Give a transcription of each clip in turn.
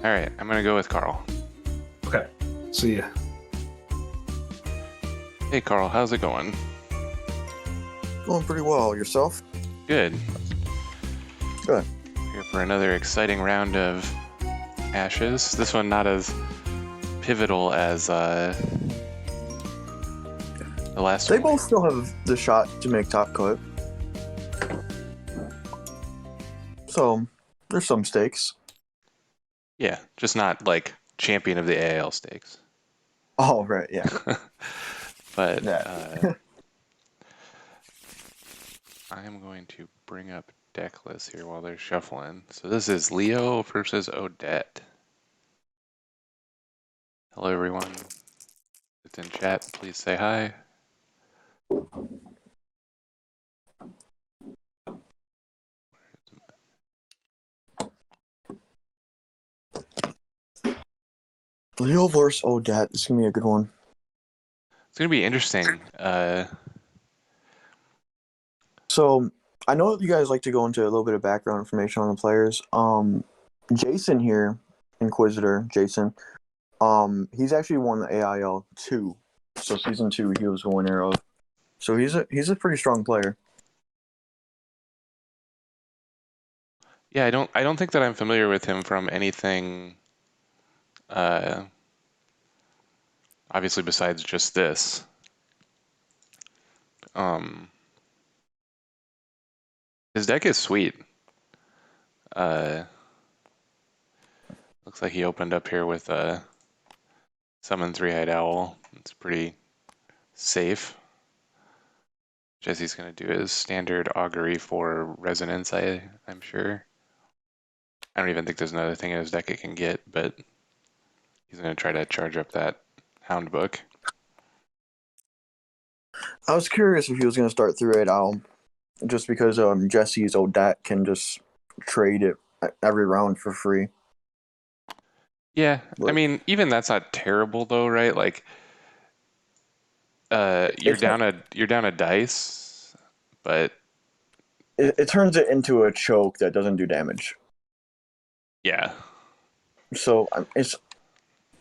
All right, I'm gonna go with Carl. Okay. See ya. Hey, Carl, how's it going? Going pretty well. Yourself? Good. Good. Here for another exciting round of Ashes. This one not as pivotal as the last They one. both still have the shot to make top cut. So there's some stakes. Yeah, just not like champion of the AL stakes. Oh, right, yeah. But Yeah. I am going to bring up deck lists here while they're shuffling. So this is Leo versus Odette. Hello, everyone. It's in chat. Please say hi. Leo versus Odette. This is gonna be a good one. It's gonna be interesting. So I know that you guys like to go into a little bit of background information on the players. Jason here, Inquisitor, Jason. He's actually won the AIL 2. So season 2 he was the winner of. So he's a pretty strong player. Yeah, I don't think that I'm familiar with him from anything. Obviously, besides just this. His deck is sweet. Looks like he opened up here with a summon three-eyed owl. It's pretty safe. Jesse's gonna do his standard augury for resonance, I'm sure. I don't even think there's another thing in his deck it can get, but he's gonna try to charge up that Hound book. I was curious if he was gonna start through it out, just because Jesse's Odette can just trade it every round for free. Yeah, I But mean, even that's not terrible though, right? Like, you're it's down a dice, but it turns it into a choke that doesn't do damage. yeah, So it's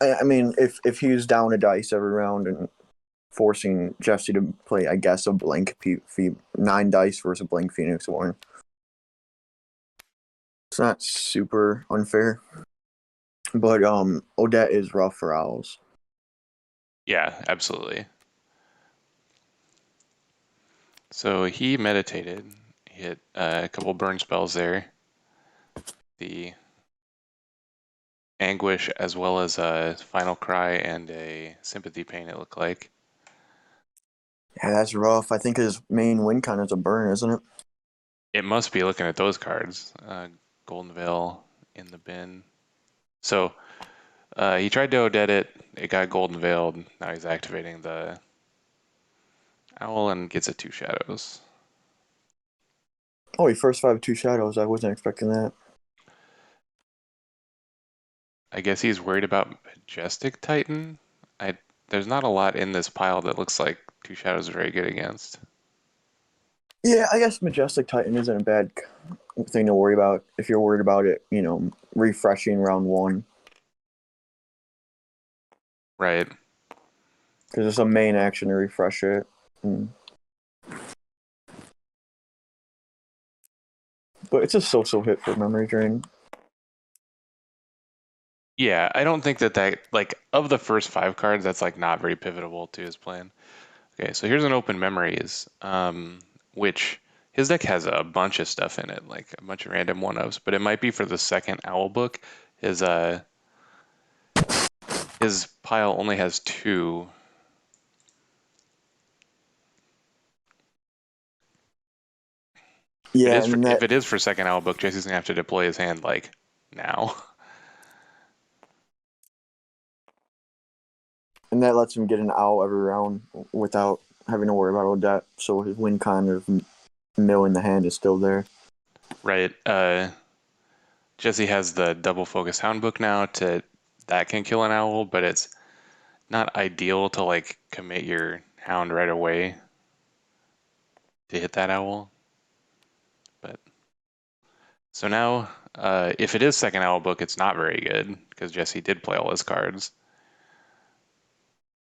I mean if he's down a dice every round and forcing Jesse to play, I guess, a blank 9 dice versus a blank Phoenixborn, it's not super unfair. But Odette is rough for owls. yeah, absolutely. So he meditated, hit a couple burn spells there. The Anguish as well as a Final Cry and a Sympathy Pain, it looked like. Yeah, that's rough. I think his main win con is a burn, isn't it? It must be looking at those cards. Golden Veil in the bin. So he tried to Odette it. It got Golden Veiled. Now he's activating the Owl and gets a 2 shadows. Oh, he first 5 2 shadows. I wasn't expecting that. I guess he's worried about Majestic Titan. There's not a lot in this pile that looks like 2 shadows are very good against. Yeah, I guess Majestic Titan isn't a bad thing to worry about if you're worried about it, refreshing round 1. Right. Because it's a main action to refresh it. But it's a so-so hit for memory drain. Yeah, I don't think that like of the first 5 cards, that's like not very pivotal to his plan. Okay, so here's an open memories, which his deck has a bunch of stuff in it, like a bunch of random one-ofs, but it might be for the second owl book. His pile only has 2. Yeah, and If it is for second owl book, Jesse's gonna have to deploy his hand like now. and that lets him get an owl every round without having to worry about Odette. So his win con of milling the hand is still there. Right. Jesse has the double focus hound book now that can kill an owl, but it's not ideal to like commit your hound right away to hit that owl. But So now, if it is second owl book, it's not very good because Jesse did play all his cards.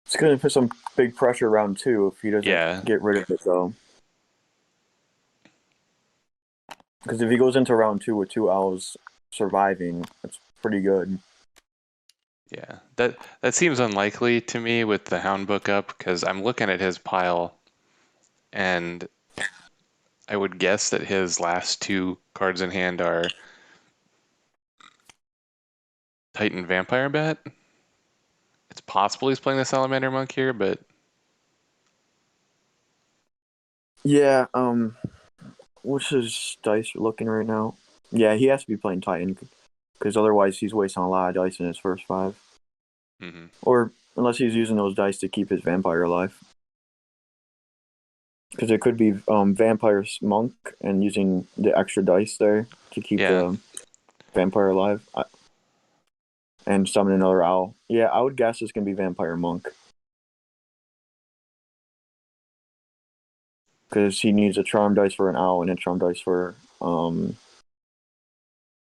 It's going to put some big pressure round 2 if he doesn't Yeah, get rid of it, though. Because if he goes into round 2 with 2 owls surviving, that's pretty good. yeah. That seems unlikely to me with the Hound book up because I'm looking at his pile, and I would guess that his last 2 cards in hand are Titan Vampire Bat. It's possible he's playing the Salamander Monk here, but Yeah, what's his dice looking right now? Yeah, he has to be playing Titan, because otherwise he's wasting a lot of dice in his first 5. mhm. Or unless he's using those dice to keep his vampire alive. Because it could be Vampire Monk and using the extra dice there to keep Yeah, the vampire alive. And summon another owl. Yeah, I would guess it's going to be Vampire Monk. Because he needs a charm dice for an owl and a charm dice for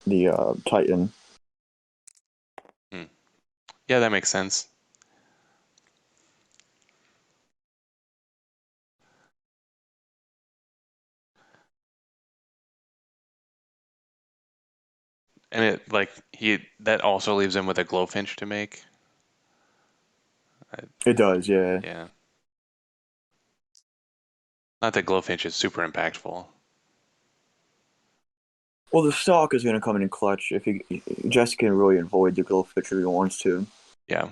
the Titan. yeah, that makes sense. And that also leaves him with a Glowfinch to make. It does, yeah. Yeah. Not that Glowfinch is super impactful. Well, the Stalk is going to come in clutch if Jesse can really avoid the Glowfish if he wants to. Yeah.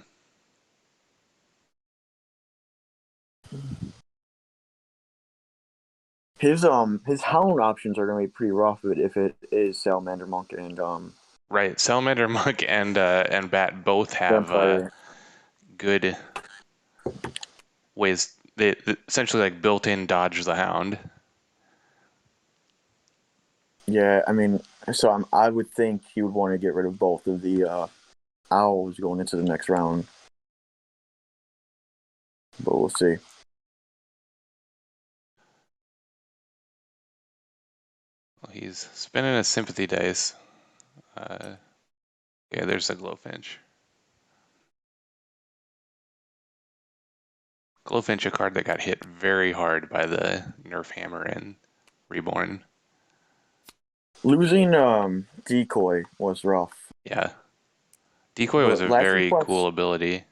His Hound options are going to be pretty rough if it is Salamander Monk and Right. Salamander Monk and Bat both have Vampire. good ways. They essentially like built-in dodge the Hound. Yeah, I mean, so I would think he would want to get rid of both of the owls going into the next round, but we'll see. Well, he's spinning a sympathy dice. Yeah, there's a Glowfinch. Glowfinch, a card that got hit very hard by the Nerf hammer in Reborn. Losing Decoy was rough, Yeah. Decoy was but a very cool ability.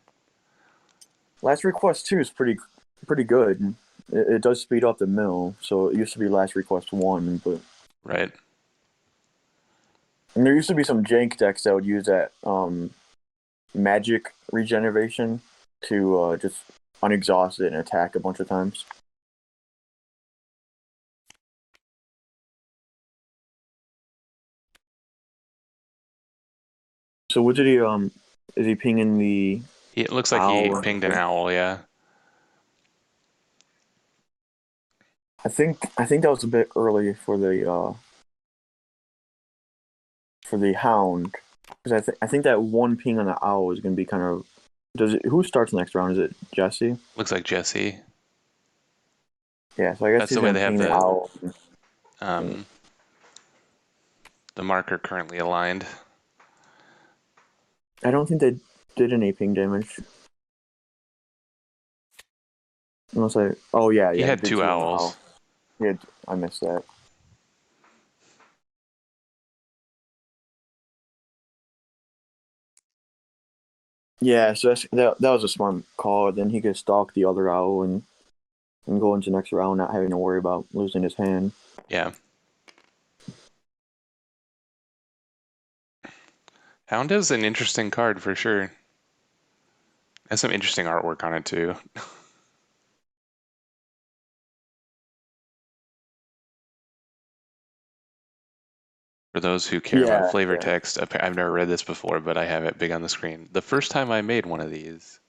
Last Request 2 is pretty good. It does speed up the mill, so it used to be Last Request 1, but Right. and there used to be some jank decks that would use that magic regeneration to just unexhaust it and attack a bunch of times. So what did he is he pinging the It looks like he owl? pinged an owl, yeah. I think that was a bit early for the Hound, because I think that one ping on the owl is going to be kind of. Who starts next round? Is it Jesse? Looks like Jesse. Yeah, so I guess That's he's the way going they to have ping the owl. um, the marker currently aligned. I don't think they did any ping damage. Unless oh yeah, He they had did 2 two on the owl. owls. Yeah, I missed that. Yeah, so that was a smart call. Then he could stalk the other owl and go into the next round not having to worry about losing his hand. Yeah. Hound is an interesting card for sure. Has some interesting artwork on it too. For those who care about Yeah, flavor yeah. text, I've never read this before, but I have it big on the screen. The first time I made one of these,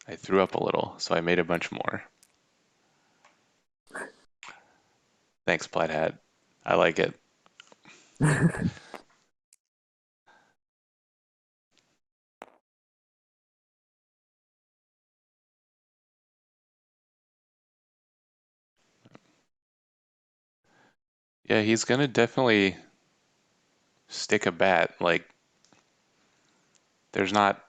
I threw up a little, so I made a bunch more. Thanks, Plaid Hat. I like it. Yeah, he's gonna definitely stick a bat, like there's not.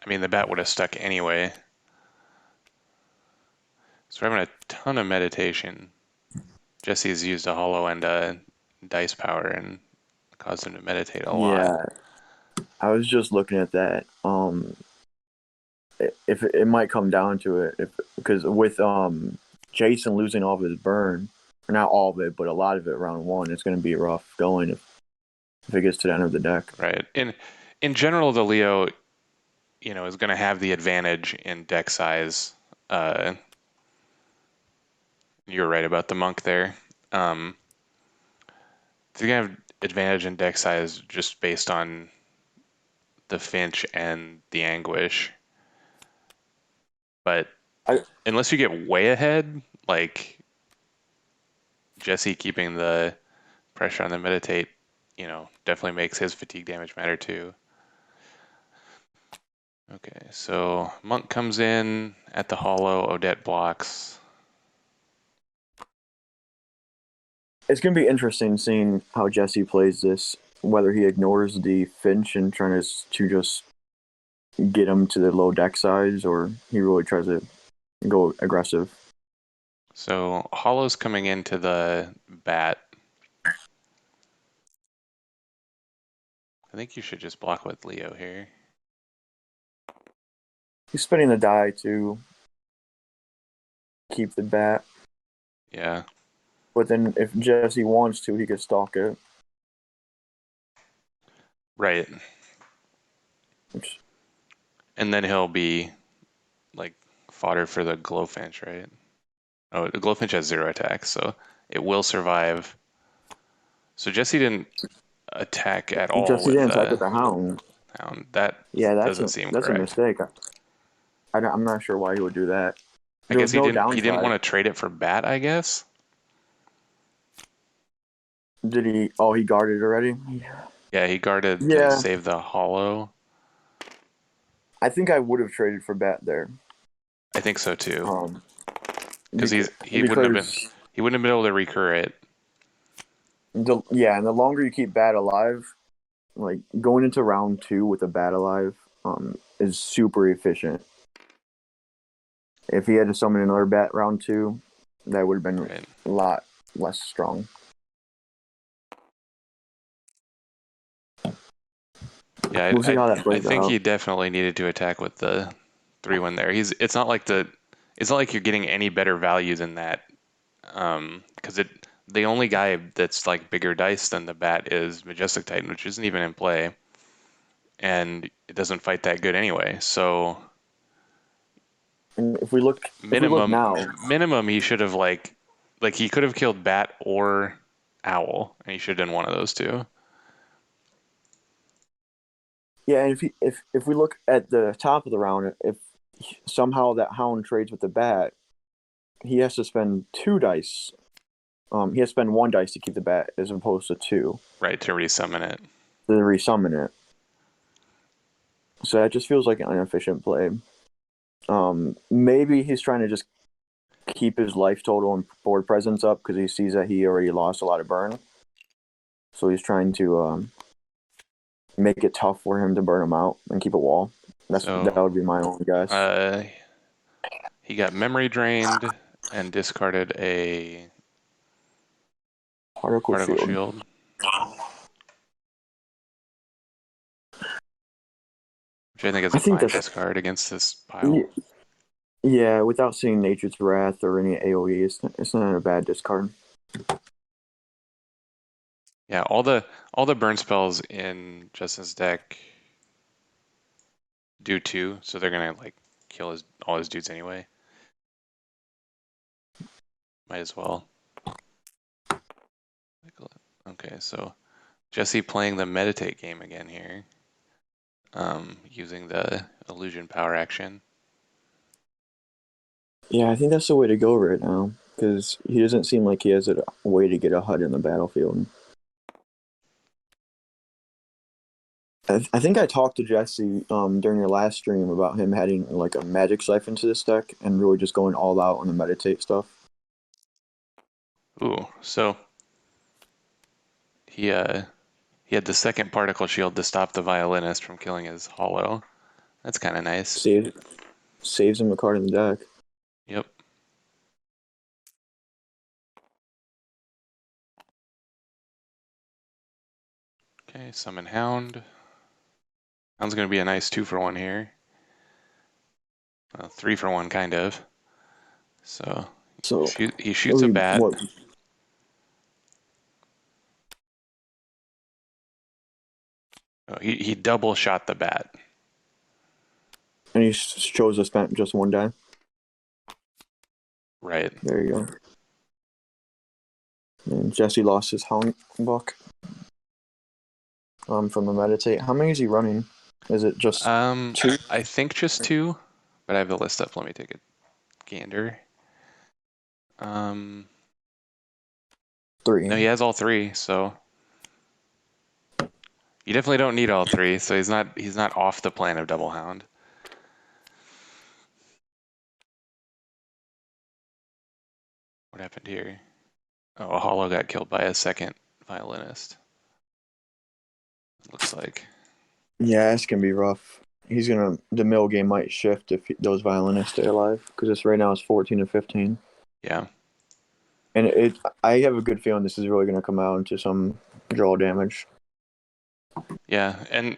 I mean, the bat would have stuck anyway. So we're having a ton of meditation. Jesse's used a hollow and a dice power and caused him to meditate a lot. Yeah, I was just looking at that. If it might come down to it, if because with Jason losing all of his burn, or not all of it, but a lot of it round one, it's going to be rough going if it gets to the end of the deck. Right. In general, the Leo, is going to have the advantage in deck size. You're right about the monk there. They're going to have advantage in deck size just based on the Finch and the Anguish. But unless you get way ahead, like Jesse keeping the pressure on the meditate, definitely makes his fatigue damage matter too. Okay, so monk comes in at the hollow, Odette blocks. It's going to be interesting seeing how Jesse plays this, whether he ignores the Finch and trying to just get him to the low deck size, or he really tries to go aggressive. So hollow's coming into the bat. I think you should just block with Leo here. He's spinning the die to keep the bat. Yeah. But then if Jesse wants to, he could stalk it. Right. Which, And then he'll be like fodder for the glowfinch, right? Oh, the glowfinch has 0 attacks, so it will survive. So Jesse didn't attack at all Jesse with didn't attack with the Hound. Hound. That Yeah, doesn't seem that's correct. a mistake. I'm not sure why he would do that. I guess he didn't want to trade it for bat, I guess. Did he? Oh, he guarded already. Yeah, he guarded to save the hollow. I think I would have traded for bat there. I think so too. Because he wouldn't have been able to recur it. And the longer you keep bat alive, like going into round 2 with a bat alive, is super efficient. If he had to summon another bat round 2, that would have been a lot less strong. Yeah, we'll see how that plays I think out. he definitely needed to attack with the 3-1 there. It's not like you're getting any better value than that. Because the only guy that's like bigger dice than the bat is Majestic Titan, which isn't even in play, and it doesn't fight that good anyway. So and if we look minimum, he should have like he could have killed bat or owl, and he should have done one of those two. Yeah, and if we look at the top of the round, if somehow that Hound trades with the bat, he has to spend 2 dice. He has to spend 1 dice to keep the bat as opposed to 2. Right, to resummon it. To resummon it. So that just feels like an inefficient play. Maybe he's trying to just keep his life total and board presence up because he sees that he already lost a lot of burn. So he's trying to make it tough for him to burn him out and keep a wall. That would be my only guess. He got memory drained and discarded a particle shield. Which I think is a fine discard against this pile. Yeah, without seeing Nature's Wrath or any AoE, it's not a bad discard. Yeah, all the burn spells in Justin's deck do 2, so they're gonna like kill all his dudes anyway. Might as well. Okay, so Jesse playing the meditate game again here. Using the illusion power action. Yeah, I think that's the way to go right now, because he doesn't seem like he has a way to get a HUD in the battlefield. I think I talked to Jesse during your last stream about him having like a magic siphon to this deck and really just going all out on the meditate stuff. Ooh, so he He had the second particle shield to stop the violinist from killing his hollow. That's kind of nice. Saves him a card in the deck. Yep. Okay, summon Hound. Hound's going to be a nice 2-for-1 here. 3-for-1 kind of. So he shoots a bat. What, Oh, he double shot the bat. and he chose to spend just 1 die. Right. There you go. And Jesse lost his Hound book. From the meditate. How many is he running? Is it just 2? I think just 2, but I have the list up. Let me take a gander. 3. No, he has all 3, so you definitely don't need all 3. So he's not off the plan of double Hound. What happened here? Oh, a hollow got killed by a second violinist. Looks like. Yeah, it's gonna be rough. The middle game might shift if those violinists stay alive, because this right now is 14 to 15. Yeah. And I have a good feeling this is really gonna come out into some draw damage. Yeah, and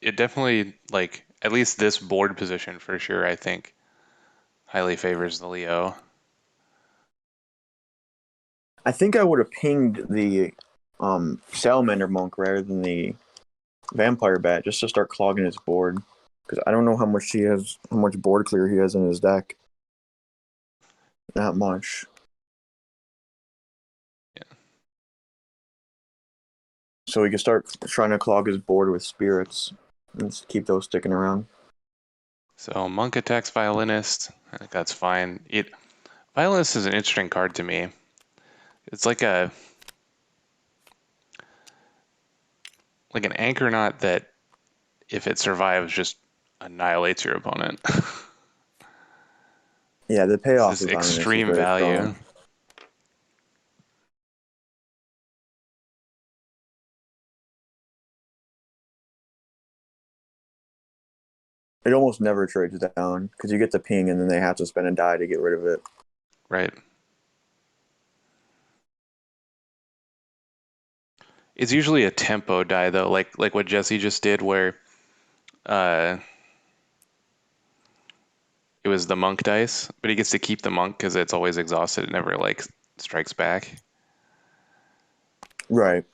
it definitely, like, at least this board position for sure, I think, highly favors the Leo. I think I would have pinged the Salamander monk rather than the vampire bat, just to start clogging his board, because I don't know how much board clear he has in his deck. Not much. Yeah. So we can start trying to clog his board with spirits and just keep those sticking around. So monk attacks violinist. I think that's fine. Violinist is an interesting card to me. It's like an Anchornaut that, if it survives, just annihilates your opponent. Yeah, the payoff This is is extreme very value. strong. It almost never trades down because you get the ping and then they have to spend a die to get rid of it. Right. It's usually a tempo die though, like what Jesse just did, where it was the monk dice, but he gets to keep the monk because it's always exhausted. It never like strikes back. Right.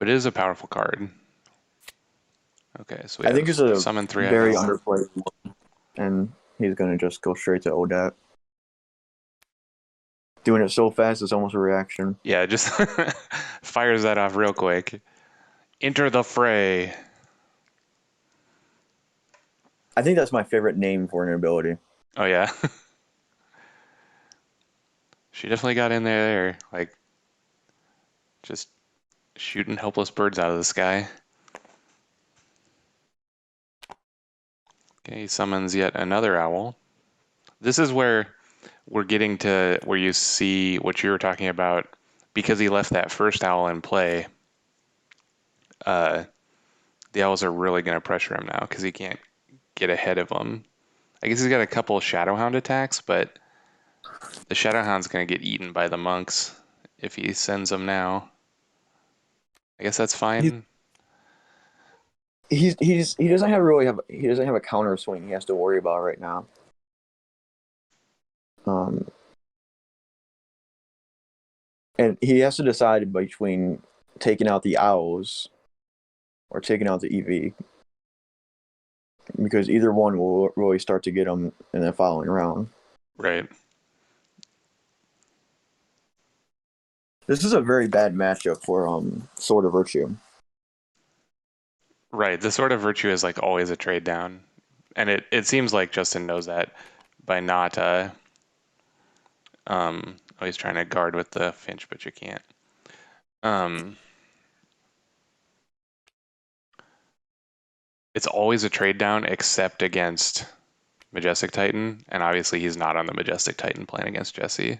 But it is a powerful card. Okay, so we I think have it's a summon 3 very IO. underplayed one, and he's going to just go straight to Odette. Doing it so fast, it's almost a reaction. Yeah, just fires that off real quick. Enter the fray. I think that's my favorite name for an ability. Oh yeah. She definitely got in there, like just shooting helpless birds out of the sky. Okay, he summons yet another owl. This is where we're getting to where you see what you were talking about. Because he left that first owl in play, the owls are really going to pressure him now because he can't get ahead of them. I guess he's got a couple Shadowhound attacks, but the Shadowhound's going to get eaten by the monks if he sends them now. I guess that's fine. He doesn't have a counter swing he has to worry about right now. And he has to decide between taking out the owls or taking out the EV, because either one will really start to get him in the following round. Right. This is a very bad matchup for Sword of Virtue. Right. The Sword of Virtue is like always a trade down. And it seems like Justin knows that by not always trying to guard with the Finch, but you can't. It's always a trade down except against Majestic Titan, and obviously he's not on the Majestic Titan plan against Jesse.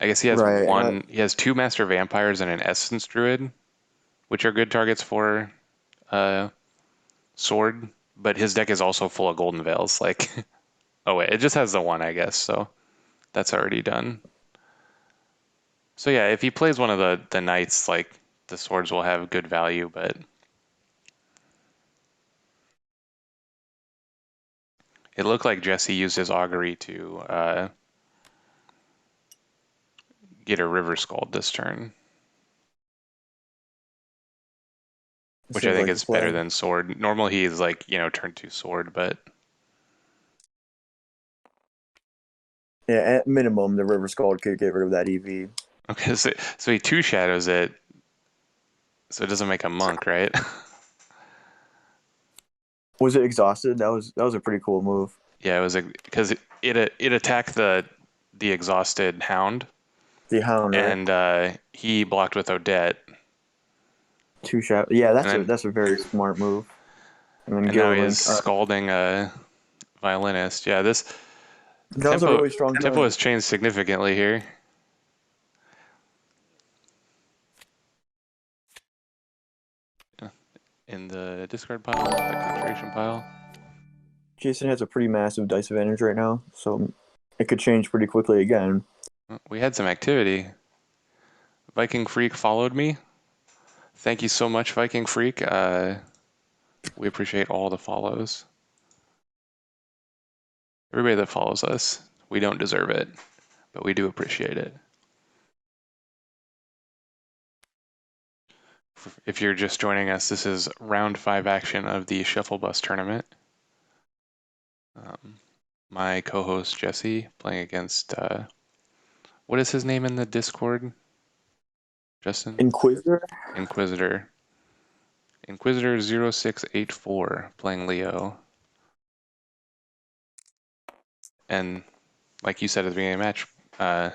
I guess he has Right. one. He has two Master Vampires and an Essence Druid, which are good targets for Sword. But his deck is also full of Golden Veils. Like, oh wait, it just has the one, I guess. So that's already done. So yeah, if he plays one of the knights, like the swords will have good value, but it looked like Jesse used his Augury to get a River Skald this turn, It which I seems think like the is better play. than Sword. Normally he's like, turn two Sword, but Yeah, at minimum, the River Skald could get rid of that EV. okay, so he two shadows it, so it doesn't make a monk, right? Was it exhausted? That was a pretty cool move. Yeah, it was because it attacked the exhausted Hound, The Hound, right? and he blocked with Odette, Two shot. Yeah, and that's a very smart move. And then now Guild he is Link. scalding a violinist. Yeah, this That was a tempo really strong tempo turn. has changed significantly here. In the discard pile, the conjuration pile. Jason has a pretty massive dice advantage right now, so it could change pretty quickly again. We had some activity. Viking Freak followed me. Thank you so much, Viking Freak. We appreciate all the follows. Everybody that follows us, we don't deserve it, but we do appreciate it. If you're just joining us, this is round 5 action of the Shuffle Bus tournament. My co-host Jesse playing against what is his name in the Discord? Justin? Inquisitor? Inquisitor. Inquisitor 0684 playing Leo. And like you said at the beginning of the match,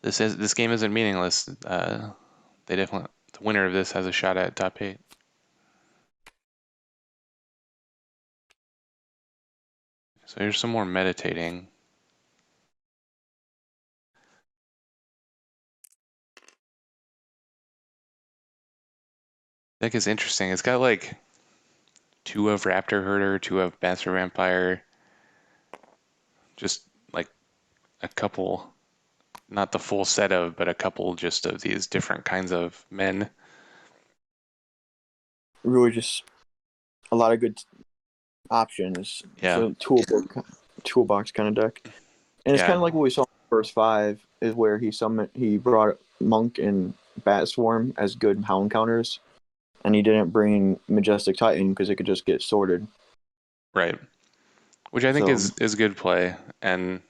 this game isn't meaningless. They definitely, the winner of this has a shot at top 8. So here's some more meditating. Deck is interesting. It's got like 2 of Raptor Herder, 2 of Master Vampire, just like a couple, not the full set of, but a couple just of these different kinds of men. Really just a lot of good options. Yeah. So toolbox kind of deck. And it's kind Yeah. of like what we saw in the first 5 is where he brought Monk and Bat Swarm as good Hound counters, and he didn't bring Majestic Titan because it could just get sorted. Right. Which I think So is good play. And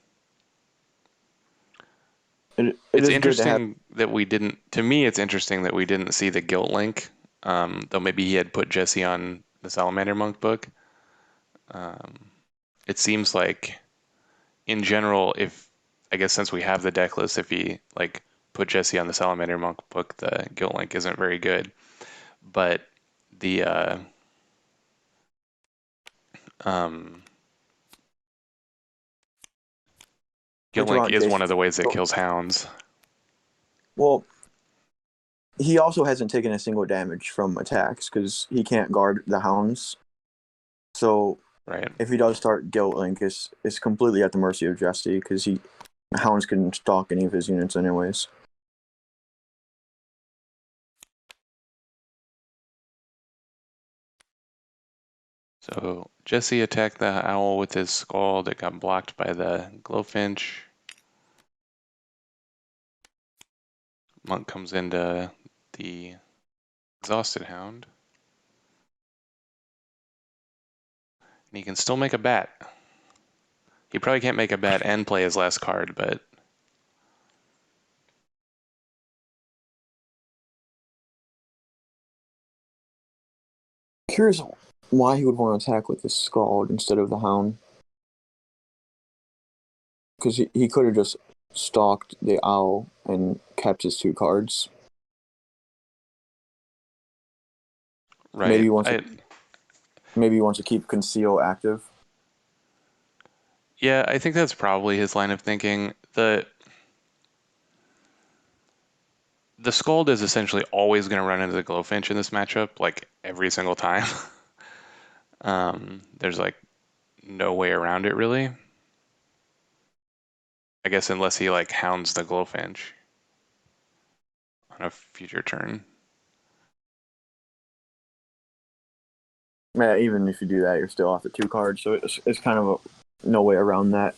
it it's is good to have. interesting that we didn't, to me, it's interesting that we didn't see the guilt link. Though maybe he had put Jesse on the Salamander Monk book. It seems like in general, if I guess since we have the deck list, if he like put Jesse on the Salamander Monk book, the guilt link isn't very good. But the guilt Which link about is one Jason? of the ways that kills hounds. Well, he also hasn't taken a single damage from attacks because he can't guard the Hounds. So Right. if he does start Guilt Link, it's completely at the mercy of Jesse because Hounds can stalk any of his units anyways. So Jesse attacked the owl with his skull that got blocked by the glowfinch. Monk comes into the exhausted hound. And he can still make a bat. He probably can't make a bat and play his last card, but Curious why he would want to attack with the Scald instead of the Hound. Because he could have just stalked the owl and kept his 2 cards. right. Maybe he wants to keep Conceal active. Yeah, I think that's probably his line of thinking. the Skald is essentially always going to run into the Glowfinch in this matchup, like every single time. There's like no way around it really. I guess unless he like hounds the Glowfinch on a future turn. Yeah, even if you do that, you're still off the 2 cards, so it's kind of no way around that.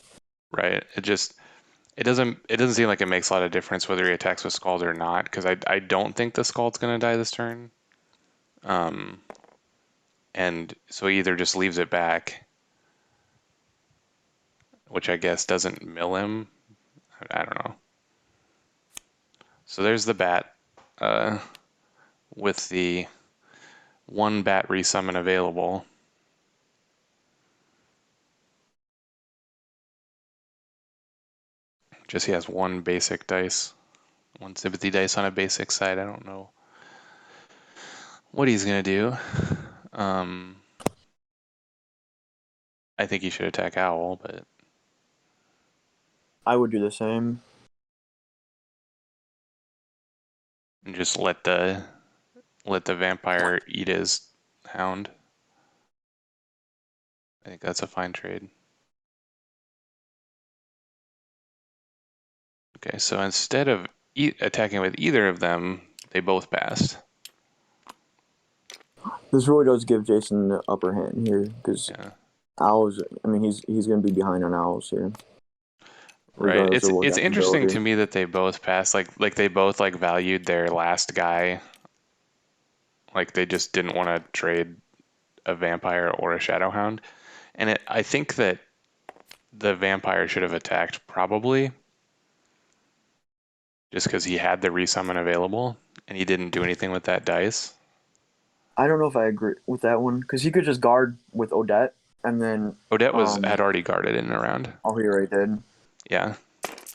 Right. It doesn't seem like it makes a lot of difference whether he attacks with Skald or not, because I don't think the Skald's gonna die this turn. And so he either just leaves it back, which I guess doesn't mill him. I don't know. So there's the bat with the 1 bat resummon available. Just he has 1 basic dice, 1 sympathy dice on a basic side. I don't know what he's gonna do. I think he should attack Owl, but I would do the same. and just let the vampire eat his Hound. I think that's a fine trade. Okay, so instead of attacking with either of them, they both passed. This really does give Jason the upper hand here because Yeah. Owls. I mean, he's going to be behind on Owls here, Right. regardless of It's Odette's interesting ability. to me that they both passed. Like they both like valued their last guy. Like they just didn't want to trade a vampire or a Shadowhound. And I think that the vampire should have attacked probably, just because he had the resummon available and he didn't do anything with that dice. I don't know if I agree with that one because he could just guard with Odette and then Odette had already guarded in a round. oh, he already did. Yeah.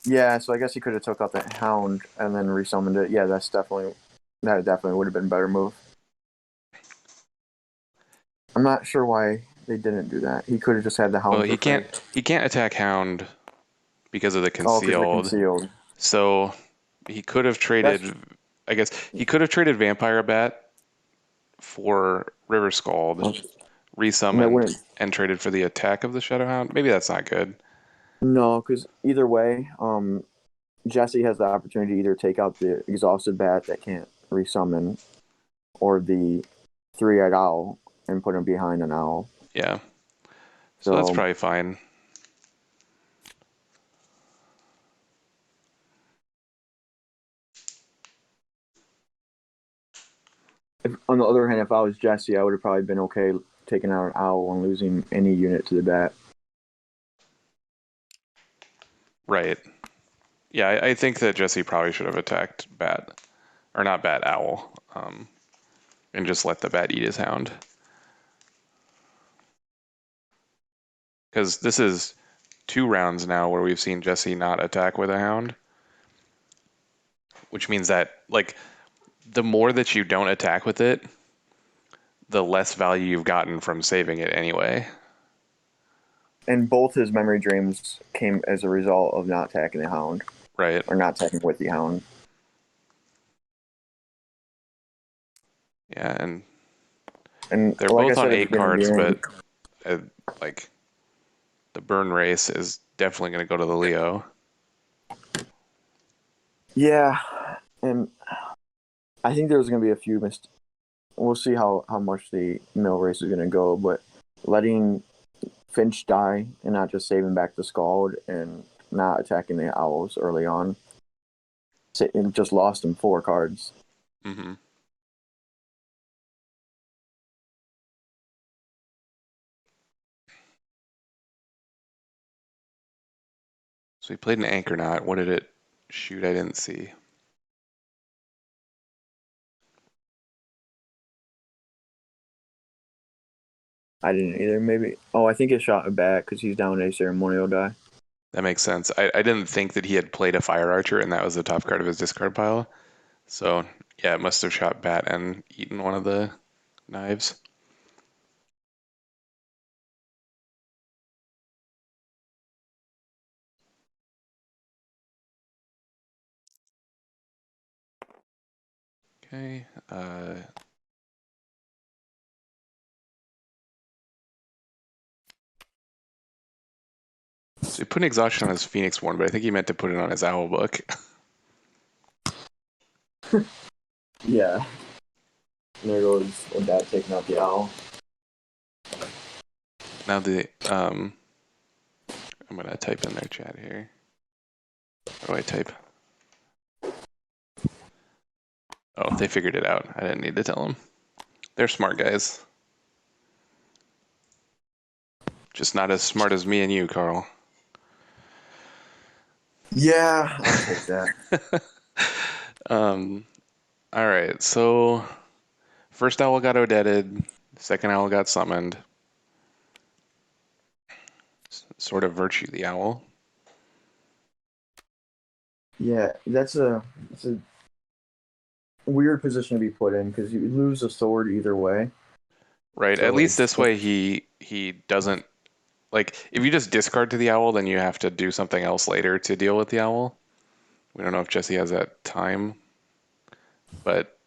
Yeah, so I guess he could have took out that Hound and then resummoned it. Yeah, that definitely would have been a better move. I'm not sure why they didn't do that. He could have just had the Well, Hound for free. he can't attack Hound because of the Oh, because they're concealed. concealed. So he could have traded. That's I guess he could have traded Vampire Bat for River Skald, and that resummoned, wouldn't. and traded for the attack of the Shadowhound. Maybe that's not good. No, because either way, Jesse has the opportunity to either take out the exhausted bat that can't resummon, or the 3-eyed owl and put him behind an owl. Yeah. So that's So probably fine. on the other hand, if I was Jesse, I would have probably been okay taking out an owl and losing any unit to the bat. Right. Yeah, I think that Jesse probably should have attacked Bat, or not Bat, Owl, and just let the Bat eat his Hound. Because this is 2 rounds now where we've seen Jesse not attack with a Hound, which means that like the more that you don't attack with it, the less value you've gotten from saving it anyway. And both his memory dreams came as a result of not attacking the Hound, Right. or not attacking with the Hound. Yeah, and And they're like I both on said at the 8 beginning of cards, the but game, like the burn race is definitely going to go to the Leo. yeah, and I think there's going to be a few we'll see how much the mill race is going to go, but letting Finch die and not just saving back the Scald and not attacking the Owls early on, it just lost him 4 cards. Mm-hmm. So we played an Anchornaut. What did it shoot? I didn't see. I didn't either. Maybe. Oh, I think it shot it back because he's down a ceremonial die. That makes sense. I didn't think that he had played a Fire Archer and that was the top card of his discard pile. So yeah, it must have shot Bat and eaten one of the knives. Okay. So he put an exhaustion on his Phoenixborn, but I think he meant to put it on his owl book. Yeah. And there goes Odette taking out the owl. Now I'm gonna type in their chat here. What do I type? Oh, they figured it out. I didn't need to tell them. They're smart guys. Just not as smart as me and you, Carl. Yeah, I'll take that. All right, so first owl got Odetted, second owl got summoned. Sort of virtue the owl. Yeah, it's a weird position to be put in because you lose a sword either way. Right, at So least this way he doesn't, like, if you just discard to the owl, then you have to do something else later to deal with the owl. We don't know if Jesse has that time, but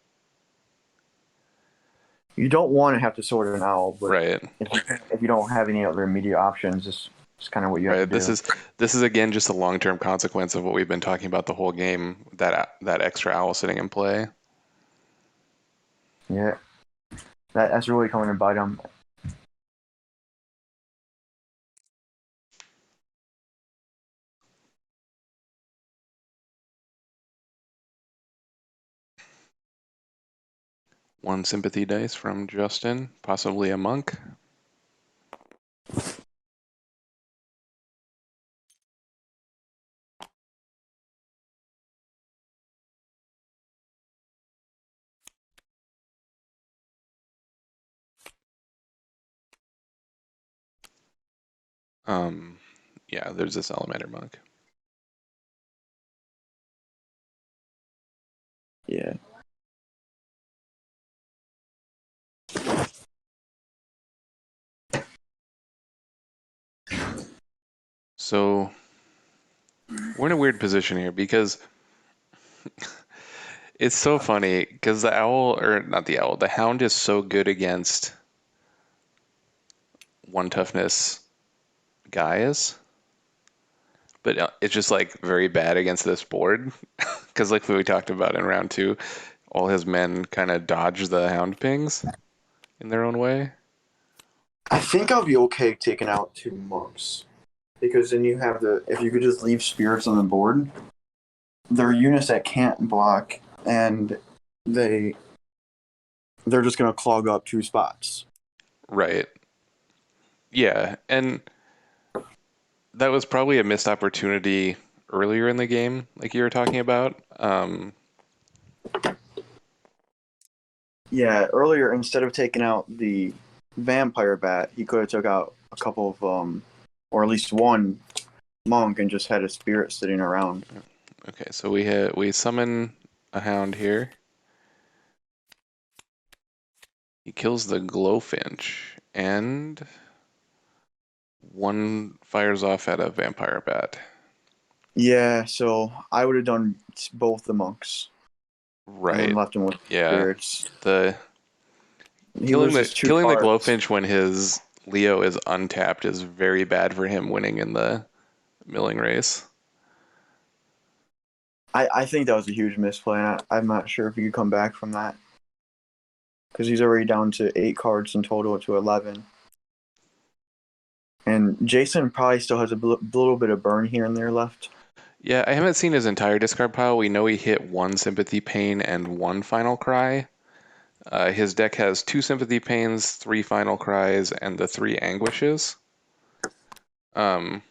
you don't want to have to sword an owl, but right. if you don't have any other immediate options, it's kind of what you have to Right. do. This is again just a long-term consequence of what we've been talking about the whole game, that extra owl sitting in play. Yeah, that's really coming to bite them. One sympathy dice from Justin, possibly a monk. Yeah, there's a Salamander monk. Yeah. So we're in a weird position here because it's so funny because the owl, or not the owl, the hound is so good against one toughness guys, but it's just like very bad against this board because like we talked about in round two, all his men kind of dodge the hound pings in their own way. I think I'll be okay taking out 2 monks because then you have if you could just leave spirits on the board, they're units that can't block and they're just gonna clog up 2 spots. Right. Yeah, and that was probably a missed opportunity earlier in the game, like you were talking about. Yeah, earlier instead of taking out the vampire bat, he could have took out a couple of or at least one monk and just had a spirit sitting around. Okay, so we summon a hound here. He kills the glowfinch, and one fires off at a vampire bat. Yeah, so I would have done both the monks and then Right. left him with Yeah. spirits. The He loses 2 killing the cards. glowfinch when his Leo is untapped is very bad for him winning in the milling race. I think that was a huge misplay, and I'm not sure if he could come back from that because he's already down to 8 cards in total to 11. And Jason probably still has a little bit of burn here and there left. Yeah, I haven't seen his entire discard pile. We know he hit one Sympathy Pain and one Final Cry. His deck has 2 Sympathy Pains, 3 Final Cries, and the 3 Anguishes. And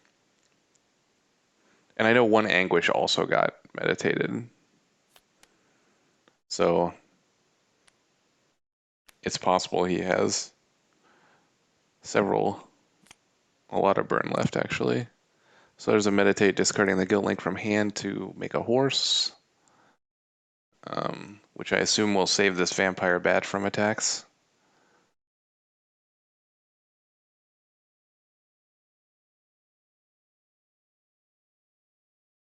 I know one Anguish also got meditated. So it's possible he has a lot of burn left actually. So there's a meditate, discarding the guild link from hand to make a horse, which I assume will save this vampire bat from attacks.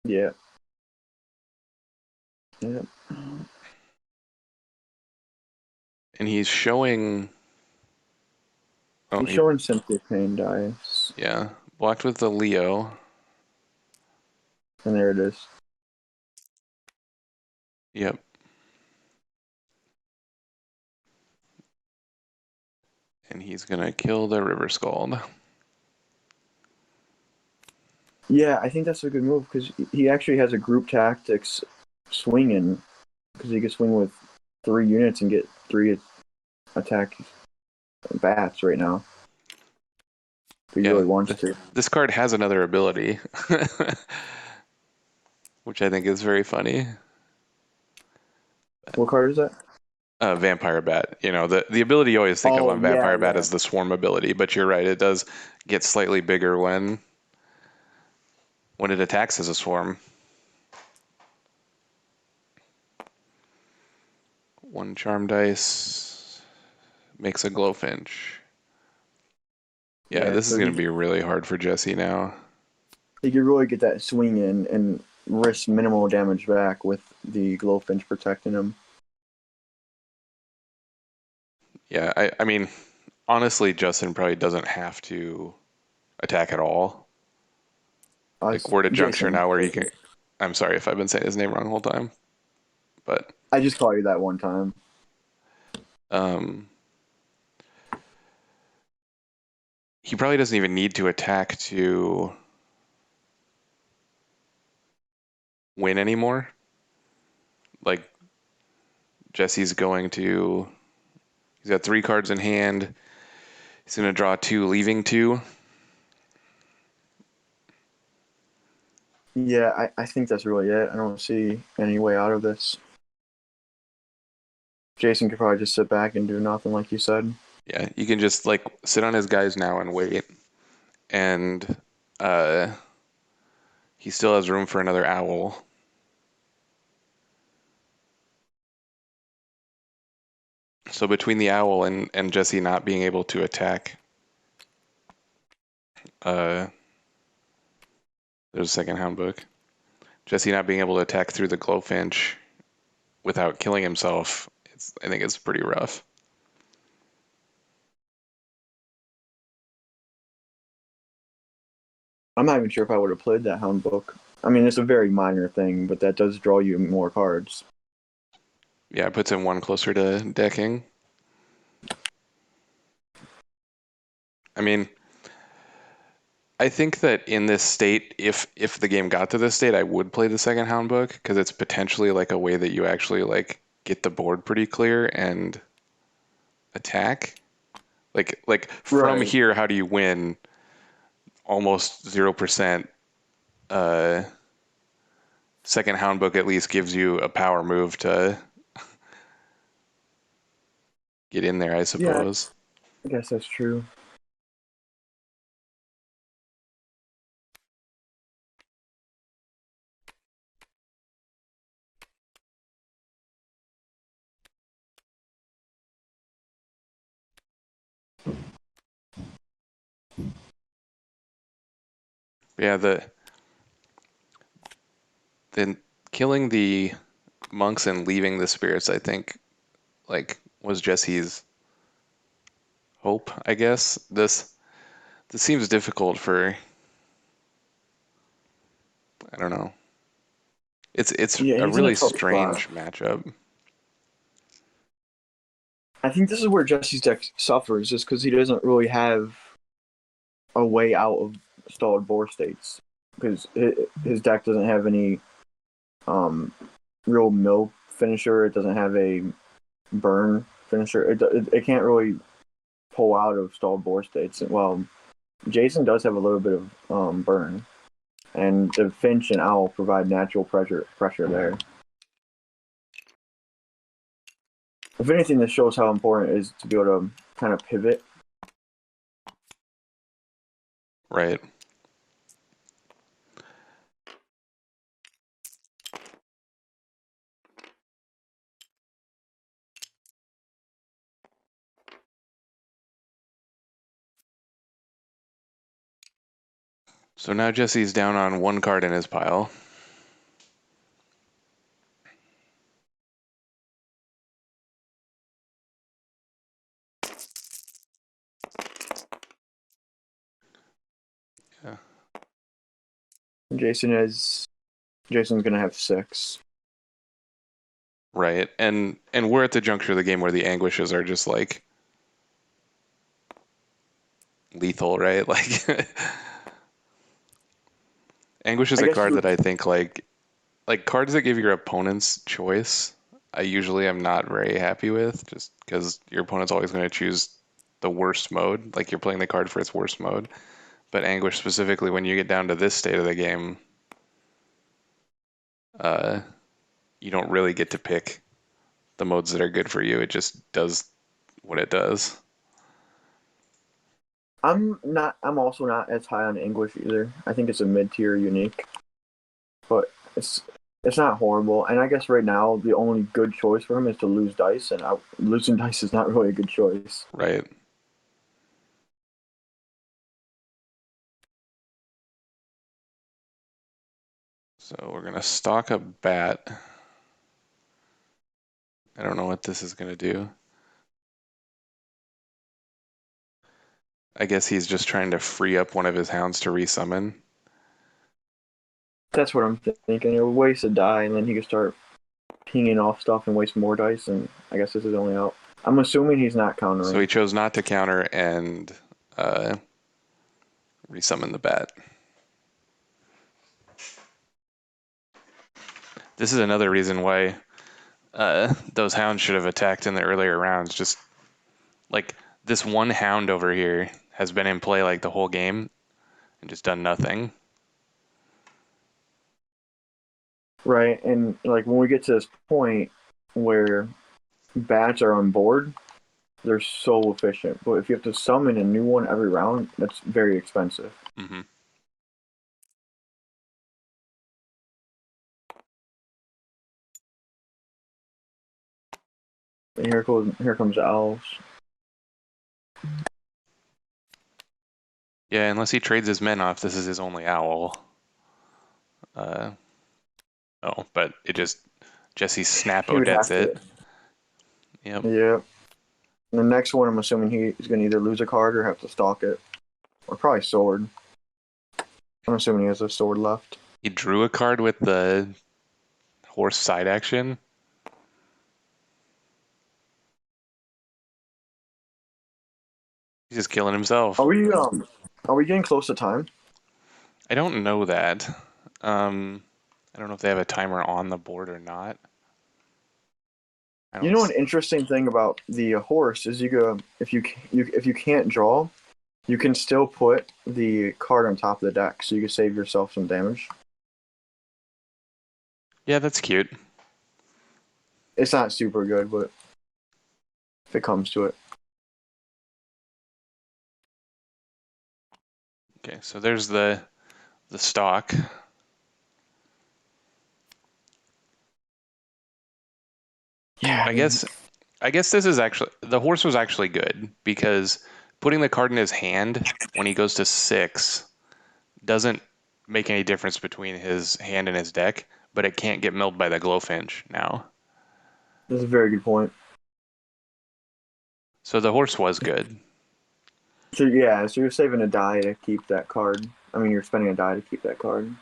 Yeah. Yeah. And he's showing. Oh, He's showing Sympathy Pain dice. yeah, blocked with the Leo. And there it is. Yep. And he's gonna kill the River Skald. Yeah, I think that's a good move because he actually has a group tactics swinging because he can swing with 3 units and get 3 attack bats right now. If he really wants to. This card has another ability, which I think is very funny. What card is that? Vampire Bat. You know, the ability you always think of on Vampire Bat is the Swarm ability, but you're right, it does get slightly bigger when it attacks as a swarm. 1 charm dice makes a Glowfinch. Yeah, this is going to be really hard for Jesse now. He could really get that swing in and risk minimal damage back with the Glowfinch protecting him. Yeah, I mean, honestly, Justin probably doesn't have to attack at all. Like, we're at a juncture now where you can... I'm sorry if I've been saying his name wrong the whole time, but... I just called you that one time. He probably doesn't even need to attack to win anymore. Like, Jesse's going to... He's got 3 cards in hand. He's going to draw 2, leaving 2. Yeah, I think that's really it. I don't see any way out of this. Jason could probably just sit back and do nothing, like you said. Yeah, you can just, like, sit on his guys now and wait. And he still has room for another owl. So between the owl and Jesse not being able to attack, there's a second Hound book. Jesse not being able to attack through the Glowfinch without killing himself, I think it's pretty rough. I'm not even sure if I would have played that Hound book. I mean, it's a very minor thing, but that does draw you more cards. Yeah, it puts him 1 closer to decking. I mean, I think that in this state, if the game got to this state, I would play the second Hound book because it's potentially like a way that you actually like get the board pretty clear and attack. Like from here, how do you win? Almost 0%. Second Hound book at least gives you a power move to get in there, I suppose. Yeah, I guess that's true. Yeah, then killing the monks and leaving the spirits, I think, like, was Jesse's hope, I guess. This seems difficult for, I don't know. It's a really strange matchup. I think this is where Jesse's deck suffers, just because he doesn't really have a way out of stalled board states. Because his deck doesn't have any real mill finisher. It doesn't have a burn finisher. It can't really pull out of stalled board states. Well, Jason does have a little bit of burn, and the Finch and Owl provide natural pressure there. If anything, this shows how important it is to be able to kind of pivot. Right. So now Jesse's down on 1 card in his pile. Jason's gonna have 6. Right. And we're at the juncture of the game where the Anguishes are just like lethal, right? Like Anguish is I a guess card you that would, I think like cards that give your opponent's choice, I usually am not very happy with, just because your opponent's always going to choose the worst mode. Like you're playing the card for its worst mode. But Anguish specifically, when you get down to this state of the game, uh, you don't really get to pick the modes that are good for you. It just does what it does. I'm also not as high on English either. I think it's a mid-tier unique, but it's not horrible. And I guess right now the only good choice for him is to lose dice, and losing dice is not really a good choice. Right. So we're going to stock a bat. I don't know what this is going to do. I guess he's just trying to free up one of his hounds to resummon. That's what I'm thinking. It would waste a die, and then he could start pinging off stuff and waste more dice. And I guess this is only out. I'm assuming he's not countering. So he chose not to counter and resummon the bat. This is another reason why those hounds should have attacked in the earlier rounds. Just like this one hound over here has been in play like the whole game and just done nothing. Right, and like when we get to this point where bats are on board, they're so efficient. But if you have to summon a new one every round, that's very expensive. Mm-hmm. And here comes owls. Yeah, unless he trades his men off, this is his only owl. Oh, but it just Jesse snap He would Odette's have it. to. Yep. Yeah. The next one, I'm assuming he's going to either lose a card or have to stalk it, or probably sword. I'm assuming he has a sword left. He drew a card with the horse side action. He's just killing himself. Are we getting close to time? I don't know that. I don't know if they have a timer on the board or not. You know, an interesting thing about the horse is you go if you can't draw, you can still put the card on top of the deck, so you can save yourself some damage. Yeah, that's cute. It's not super good, but if it comes to it. Okay, so there's the stock. Yeah, I guess this is actually the horse was actually good because putting the card in his hand when he goes to 6 doesn't make any difference between his hand and his deck, but it can't get milled by the glowfinch now. that's a very good point. So the horse was good. So yeah, so you're saving a die to keep that card. I mean, you're spending a die to keep that card.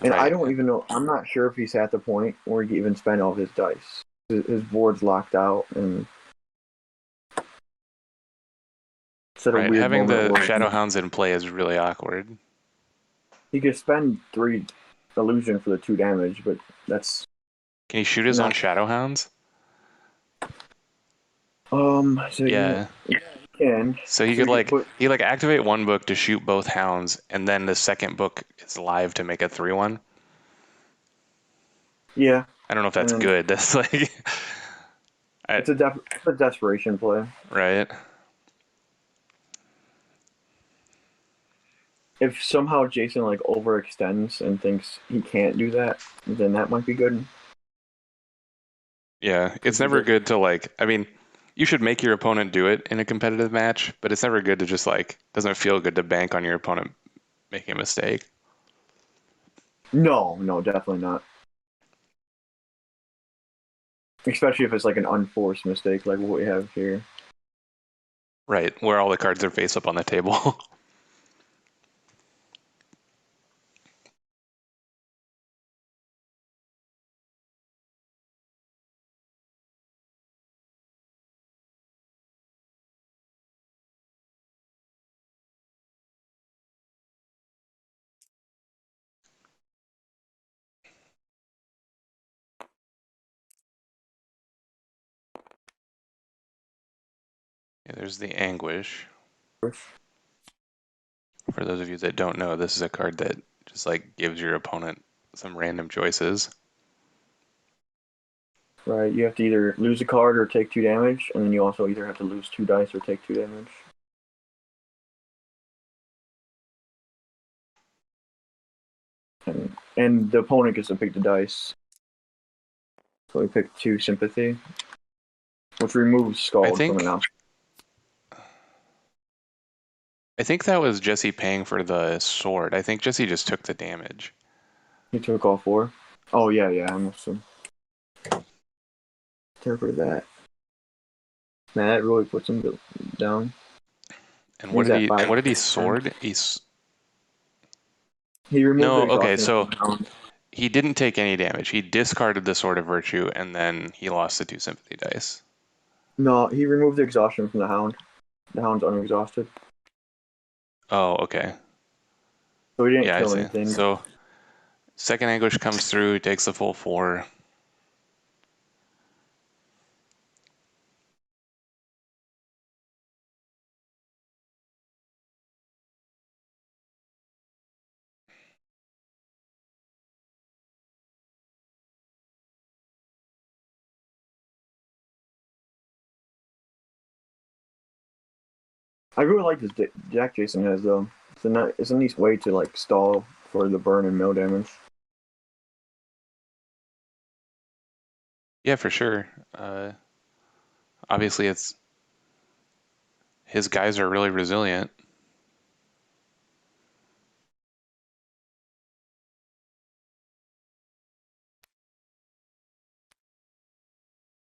And Right. I don't even know. I'm not sure if he's at the point where he can even spend all his dice. His board's locked out, and it's at a Right. weird Having moment the where Shadow Hounds in play is really awkward. he could spend 3 illusion for the 2 damage, but that's Can he shoot his own not. Shadow Hounds? So Yeah. you can. So he So could you put activate one book to shoot both hounds, and then the second book is live to make a 3/1. yeah. I don't know if that's And good. That's like it's a desperation play. right. If somehow Jason like overextends and thinks he can't do that, then that might be good. Yeah, it's never good to I mean, you should make your opponent do it in a competitive match, but it's never good to just doesn't feel good to bank on your opponent making a mistake. No, definitely not. Especially if it's like an unforced mistake, like what we have here. Right, where all the cards are face up on the table. Yeah, there's the Anguish. For those of you that don't know, this is a card that just like gives your opponent some random choices. Right, you have to either lose a card or take 2 damage, and then you also either have to lose 2 dice or take 2 damage. And the opponent gets to pick the dice. So we picked 2 Sympathy, which removes Skald from an option. I think that was Jesse paying for the sword. I think Jesse just took the damage. He took all 4. Oh, yeah, I must have interpreted that. Man, that really puts him down. And He's at 5. what did he sword? He removed No, the okay, exhaustion so from the Hound. he didn't take any damage. He discarded the Sword of Virtue and then he lost the 2 sympathy dice. No, he removed the exhaustion from the Hound. The Hound's unexhausted. Oh, okay. So he didn't Yeah, I kill see. anything. So second Anguish comes through, takes the full 4. I really like this Jack Jason has, though. It's a nice way to like stall for the burn and mill damage. Yeah, for sure. Obviously, his guys are really resilient.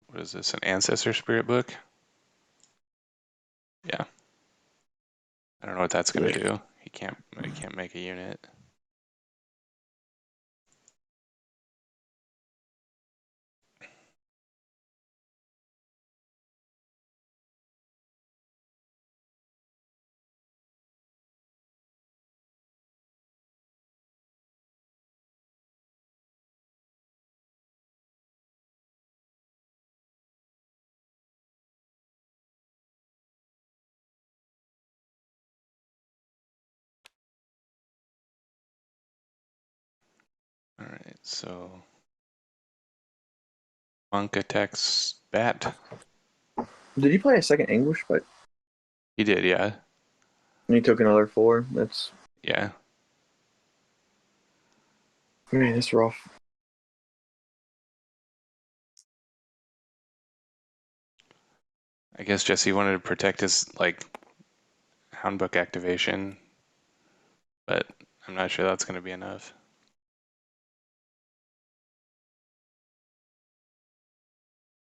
What is this, an Ancestor Spirit book? Yeah. I don't know what that's gonna do. He can't make a unit. All right, so Monk attacks Bat. Did he play a second Anguish? But He did, yeah. and he took another 4. Yeah. That's rough. I guess Jesse wanted to protect his like Hound book activation, but I'm not sure that's gonna be enough.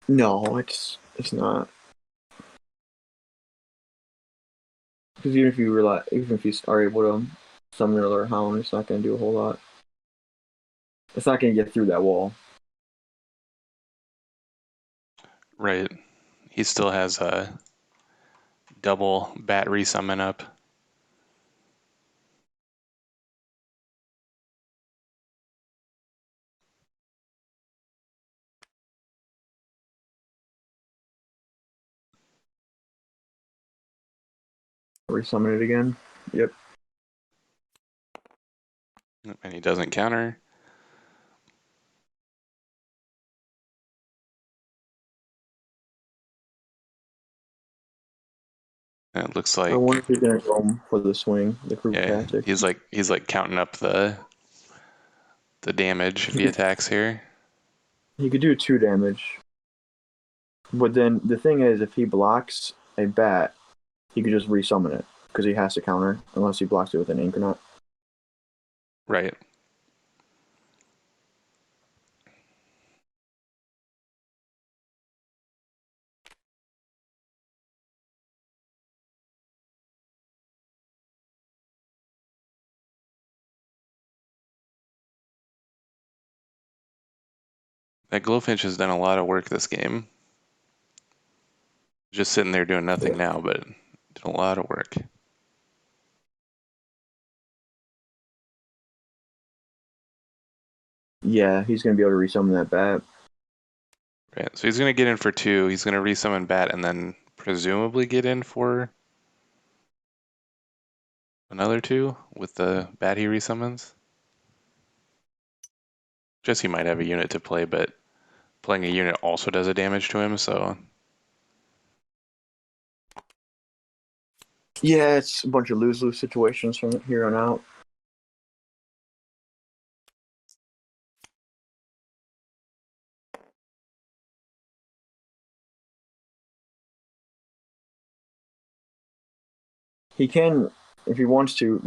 No, it's not. Because even if you are able to summon another Hound, it's not going to do a whole lot. It's not going to get through that wall. Right. He still has a double Bat resummon up. Resummon it again. Yep. And he doesn't counter. And it looks I wonder like, if he's going to go for the swing, the crew yeah, tactic. he's like counting up the damage if he attacks here. He could do 2 damage. But then the thing is, if he blocks a Bat, he could just resummon it because he has to counter unless he blocks it with an Anchornaut. Right. That Glowfinch has done a lot of work this game. Just sitting there doing nothing now, but did a lot of work. Yeah, he's going to be able to resummon that Bat. Right. So he's going to get in for 2. He's going to resummon Bat and then presumably get in for another 2 with the bat he resummons. Jesse might have a unit to play, but playing a unit also does a damage to him, so Yeah, it's a bunch of lose-lose situations from here on out. He can, if he wants to,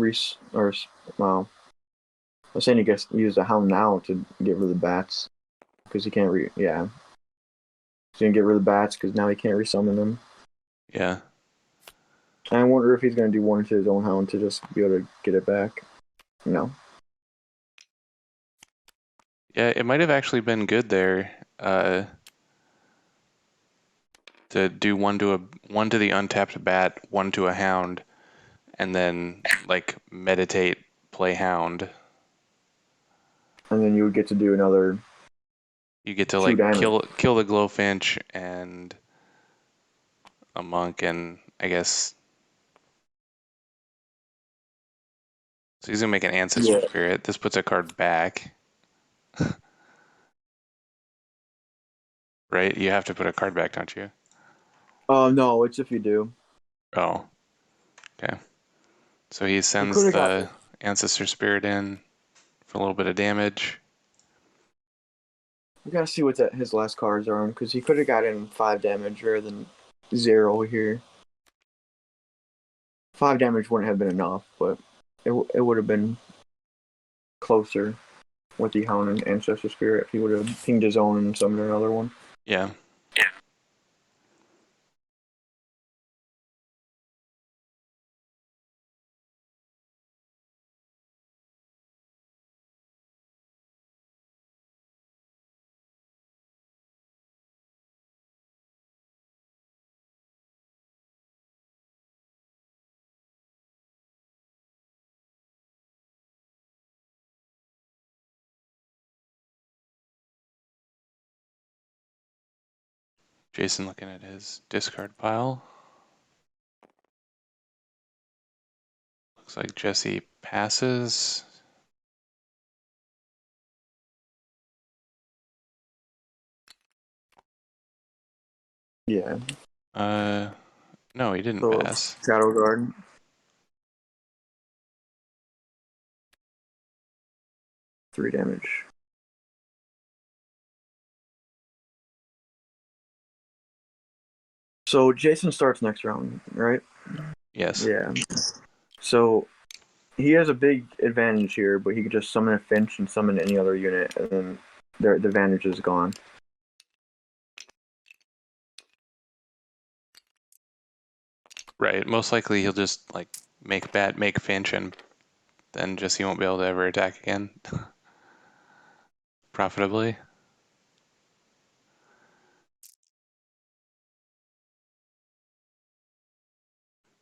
well, I'm saying he gets use the Hound now to get rid of the bats because he can't yeah. He's gonna get rid of the bats because now he can't resummon them. yeah. And I wonder if he's gonna do one to his own Hound to just be able to get it back. No. Yeah, it might have actually been good there to do one to the untapped bat, one to a Hound, and then like meditate, play Hound. And then you would get to do another You get to 2 like damage. kill the Glowfinch and a monk, and I guess so. He's gonna make an Ancestor Yeah. Spirit. This puts a card back, right? You have to put a card back, don't you? No, it's if you do. Oh, okay. So he He sends could have got the Ancestor Spirit in for a little bit of damage. We gotta see what his last cards are on because he could have gotten 5 damage rather than 0 here. 5 damage wouldn't have been enough, but it would have been closer with the Hound and Ancestor Spirit if he would have pinged his own and summoned another one. Yeah. Jason looking at his discard pile. Looks like Jesse passes. Yeah. No, he didn't So pass. Shadow Guard, 3 damage. So Jason starts next round, right? Yes. Yeah. So he has a big advantage here, but he could just summon a Finch and summon any other unit, and then the advantage is gone. Right. Most likely he'll just like make Finch, and then Jesse won't be able to ever attack again profitably.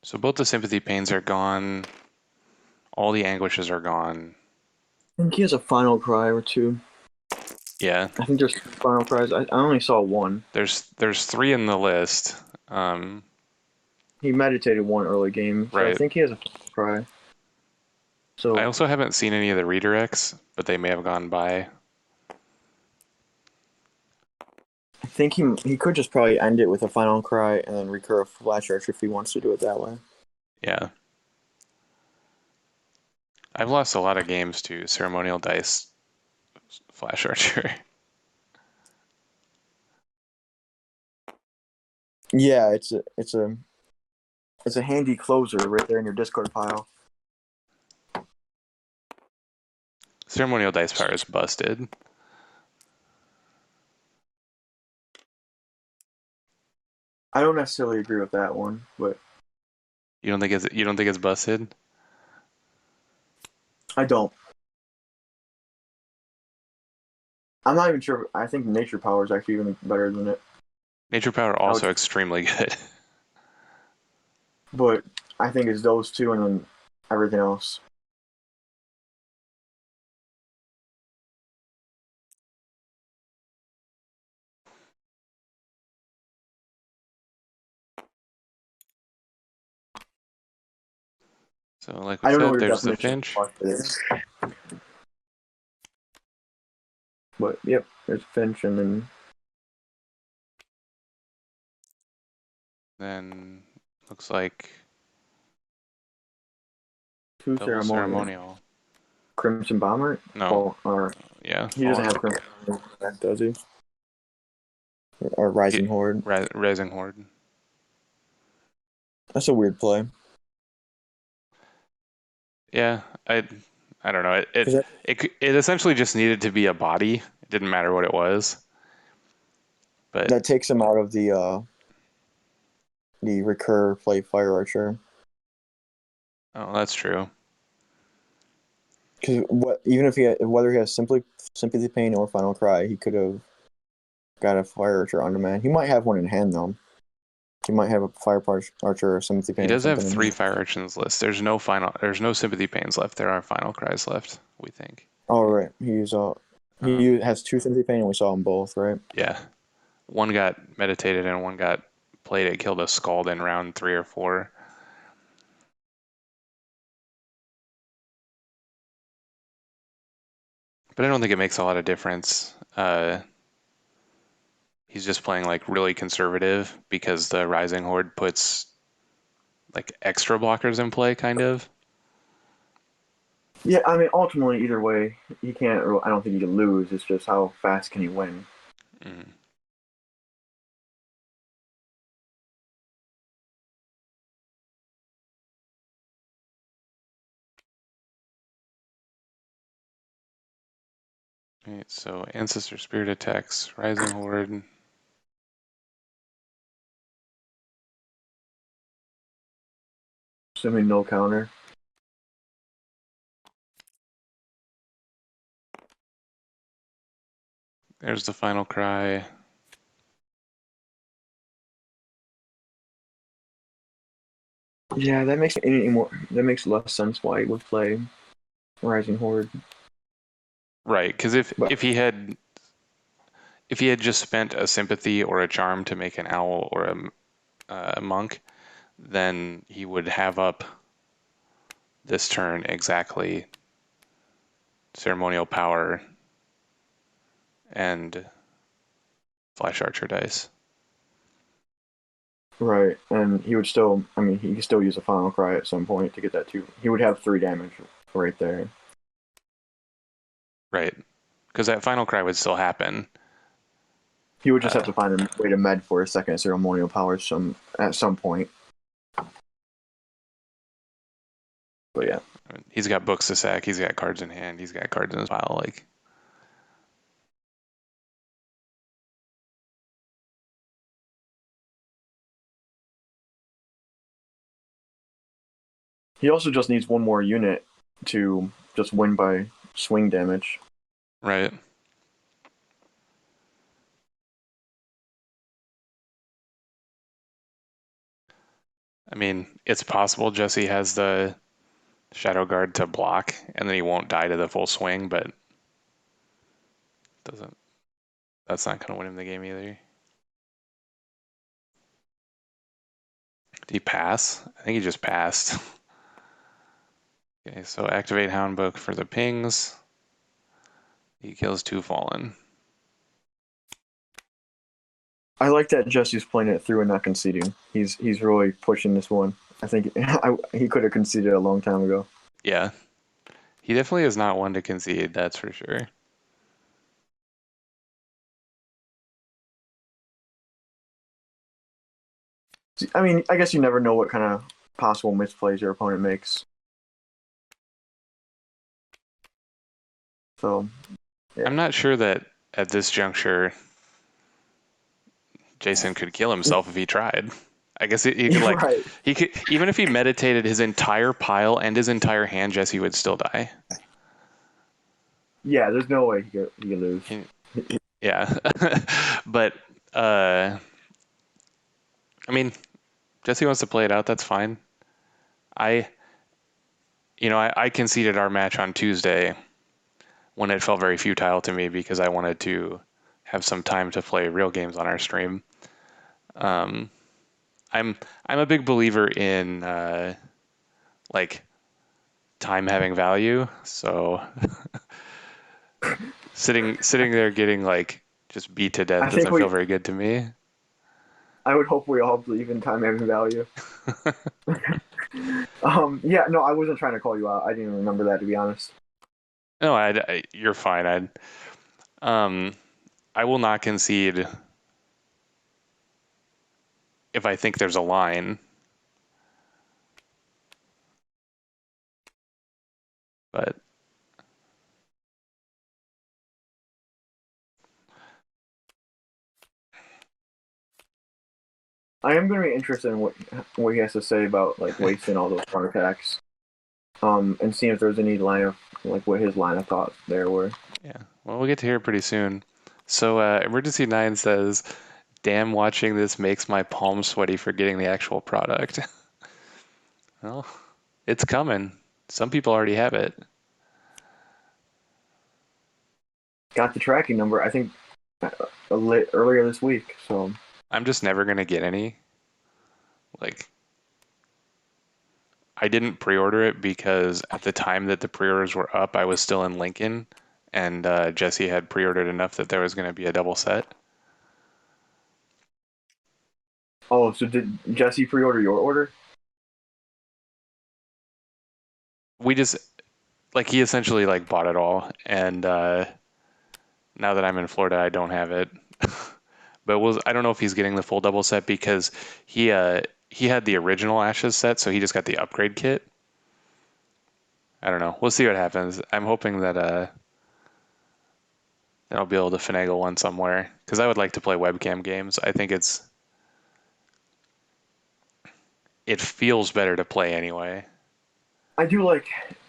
So both the Sympathy Pains are gone. All the Anguishes are gone. I think he has a Final Cry or 2. Yeah. I think there's 2 Final Cries. I only saw 1. There's 3 in the list. He meditated 1 early game, so I Right. think he has a Final Cry. I So also haven't seen any of the redirects, but they may have gone by. I think he could just probably end it with a Final Cry and then recur a Flash Archer if he wants to do it that way. Yeah. I've lost a lot of games to Ceremonial Dice Flash Archer. Yeah, it's a handy closer right there in your discard pile. Ceremonial Dice Power is busted. I don't necessarily agree with that one, but You don't think it's busted? I don't. I'm not even sure. I think Nature Power is actually even better than it. Nature Power also extremely good. But I think it's those two and then everything else. So like we I don't know said, what your there's the definition Finch. of fuck is. But yep, there's Finch and then Then looks like two double Ceremonial. Ceremonial. Crimson Bomber? No. Or Yeah. he doesn't have Crimson Bomber, does he? Or Rising Horde. Rising Horde. That's a weird play. Yeah, I don't know. Because It essentially just needed to be a body. It didn't matter what it was. But that takes him out of the recur play Fire Archer. oh, that's true. Because whether he has Sympathy Pain or Final Cry, he could have got a Fire Archer on demand. He might have one in hand though. He might have a Fire Archer or Sympathy Pain. He does or have something 3 Fire Archons list. There's no Sympathy Pains left. There are Final Cries left, we think. Oh right, he has 2 Sympathy Pain, and we saw them both, right? Yeah. One got meditated and one got played. It killed a Skald in round 3 or 4. But I don't think it makes a lot of difference. He's just playing like really conservative because the Rising Horde puts like extra blockers in play, kind of. Yeah, I mean, ultimately, either way, he can't. I don't think he can lose. It's just how fast can he win. Mm. Right, so Ancestor Spirit attacks, Rising Horde. Assuming no counter. There's the Final Cry. Yeah, that makes less sense why he would play Rising Horde. Right, because But if he had just spent a Sympathy or a Charm to make an Owl or a Monk, then he would have up this turn exactly Ceremonial Power and Flash Archer dice. right, and he would still. I mean, he could still use a Final Cry at some point to get that 2. He would have 3 damage right there. Right, because that Final Cry would still happen. He would just have to find a way to med for a second Ceremonial Power at some point. But yeah. I mean, he's got books to sack. He's got cards in hand. He's got cards in his pile. Like, He also just needs one more unit to just win by swing damage. right. I mean, it's possible Jesse has the Shadow Guard to block, and then he won't die to the full swing, but that's not going to win him the game either. Did he pass? I think he just passed. Okay, so activate Hound Book for the pings. He kills 2 Fallen. I like that Jesse's playing it through and not conceding. He's really pushing this one. I think he could have conceded a long time ago. Yeah. He definitely is not one to concede, that's for sure. I mean, I guess you never know what kind of possible misplays your opponent makes. So, yeah. I'm not sure that at this juncture Jason could kill himself if he tried. I guess he could like right. he could, even if he meditated his entire pile and his entire hand, Jesse would still die. Yeah, there's no way he could lose. Yeah. But I mean, Jesse wants to play it out, that's fine. I conceded our match on Tuesday when it felt very futile to me because I wanted to have some time to play real games on our stream. I'm a big believer in like time having value. So sitting there getting like just beat to death I think doesn't feel very good to me. I would hope we all believe in time having value. Yeah, no, I wasn't trying to call you out. I didn't remember that, to be honest. No, you're fine. Um, I will not concede if I think there's a line, but I am going to be interested in what he has to say about like wasting all those front attacks. And seeing if there's any line of like what his line of thought there were. yeah. Well, we'll get to hear it pretty soon. So, Emergency 9 says, damn, watching this makes my palms sweaty for getting the actual product. Well, it's coming. Some people already have it. Got the tracking number, I think, earlier this week. So I'm just never going to get any. Like, I didn't pre-order it because at the time that the pre-orders were up, I was still in Lincoln, and Jesse had pre-ordered enough that there was going to be a double set. oh, so did Jesse pre-order your order? We just like he essentially like bought it all, and now that I'm in Florida, I don't have it. But I don't know if he's getting the full double set because he had the original Ashes set, so he just got the upgrade kit. I don't know. We'll see what happens. I'm hoping that I'll be able to finagle one somewhere because I would like to play webcam games. I think it feels better to play anyway. I do like